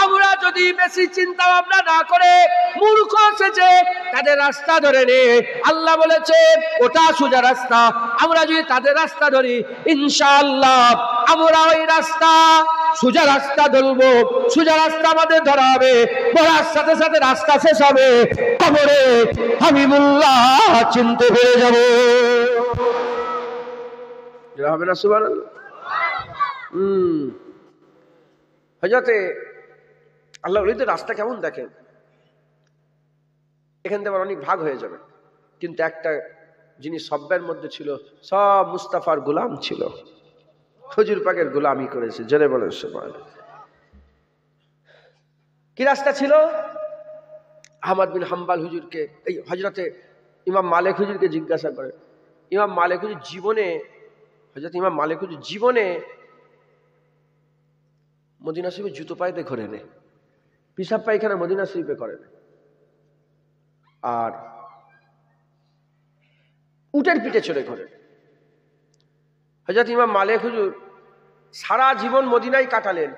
আমরা যদি বেশি চিন্তা ভাবনা না করে মূর্খ সেজে তাদের রাস্তা ধরে নে, আল্লাহ বলেছে ওটা সোজা রাস্তা, আমরা যদি তাদের রাস্তা ধরি ইনশাআল্লাহ আমরা ওই রাস্তা, সোজা রাস্তা ধরবো, সোজা রাস্তা আমাদের ধরা হবে, বলার সাথে সাথে রাস্তা শেষ হবে, কবরে হাবিবুল্লাহ চিনতে পেরে যাব। হবে না সুবহানাল্লাহ? হযরতে আল্লাহ ওলিদের রাস্তা কেমন দেখেন, এখান থেকে অনেক ভাগ হয়ে যাবে, কিন্তু একটা যিনি সব্যের মধ্যে ছিল, সব মুস্তাফার গোলাম ছিল, হুজুর পাকের গোলামি করেছে। জেনে বলেন সুবহানাল্লাহ। কি রাস্তা ছিল? আহমদ বিন হাম্বল হুজুরকে, এই হযরতে ইমাম মালিক হুজুরকে জিজ্ঞাসা করে, ইমাম মালিক হুজুর জীবনে, হযরত ইমাম মালিক হুজুর জীবনে মদিনা শরীফে জুতো পাইতে ঘোরে নে, পিসাব পায়খানা মদিনা শরীফে করে না, আর উটের পিঠে চড়ে ঘোরে। হযরত ইমাম মালিক হুজুর সারা জীবন মদিনায় কাটালেন,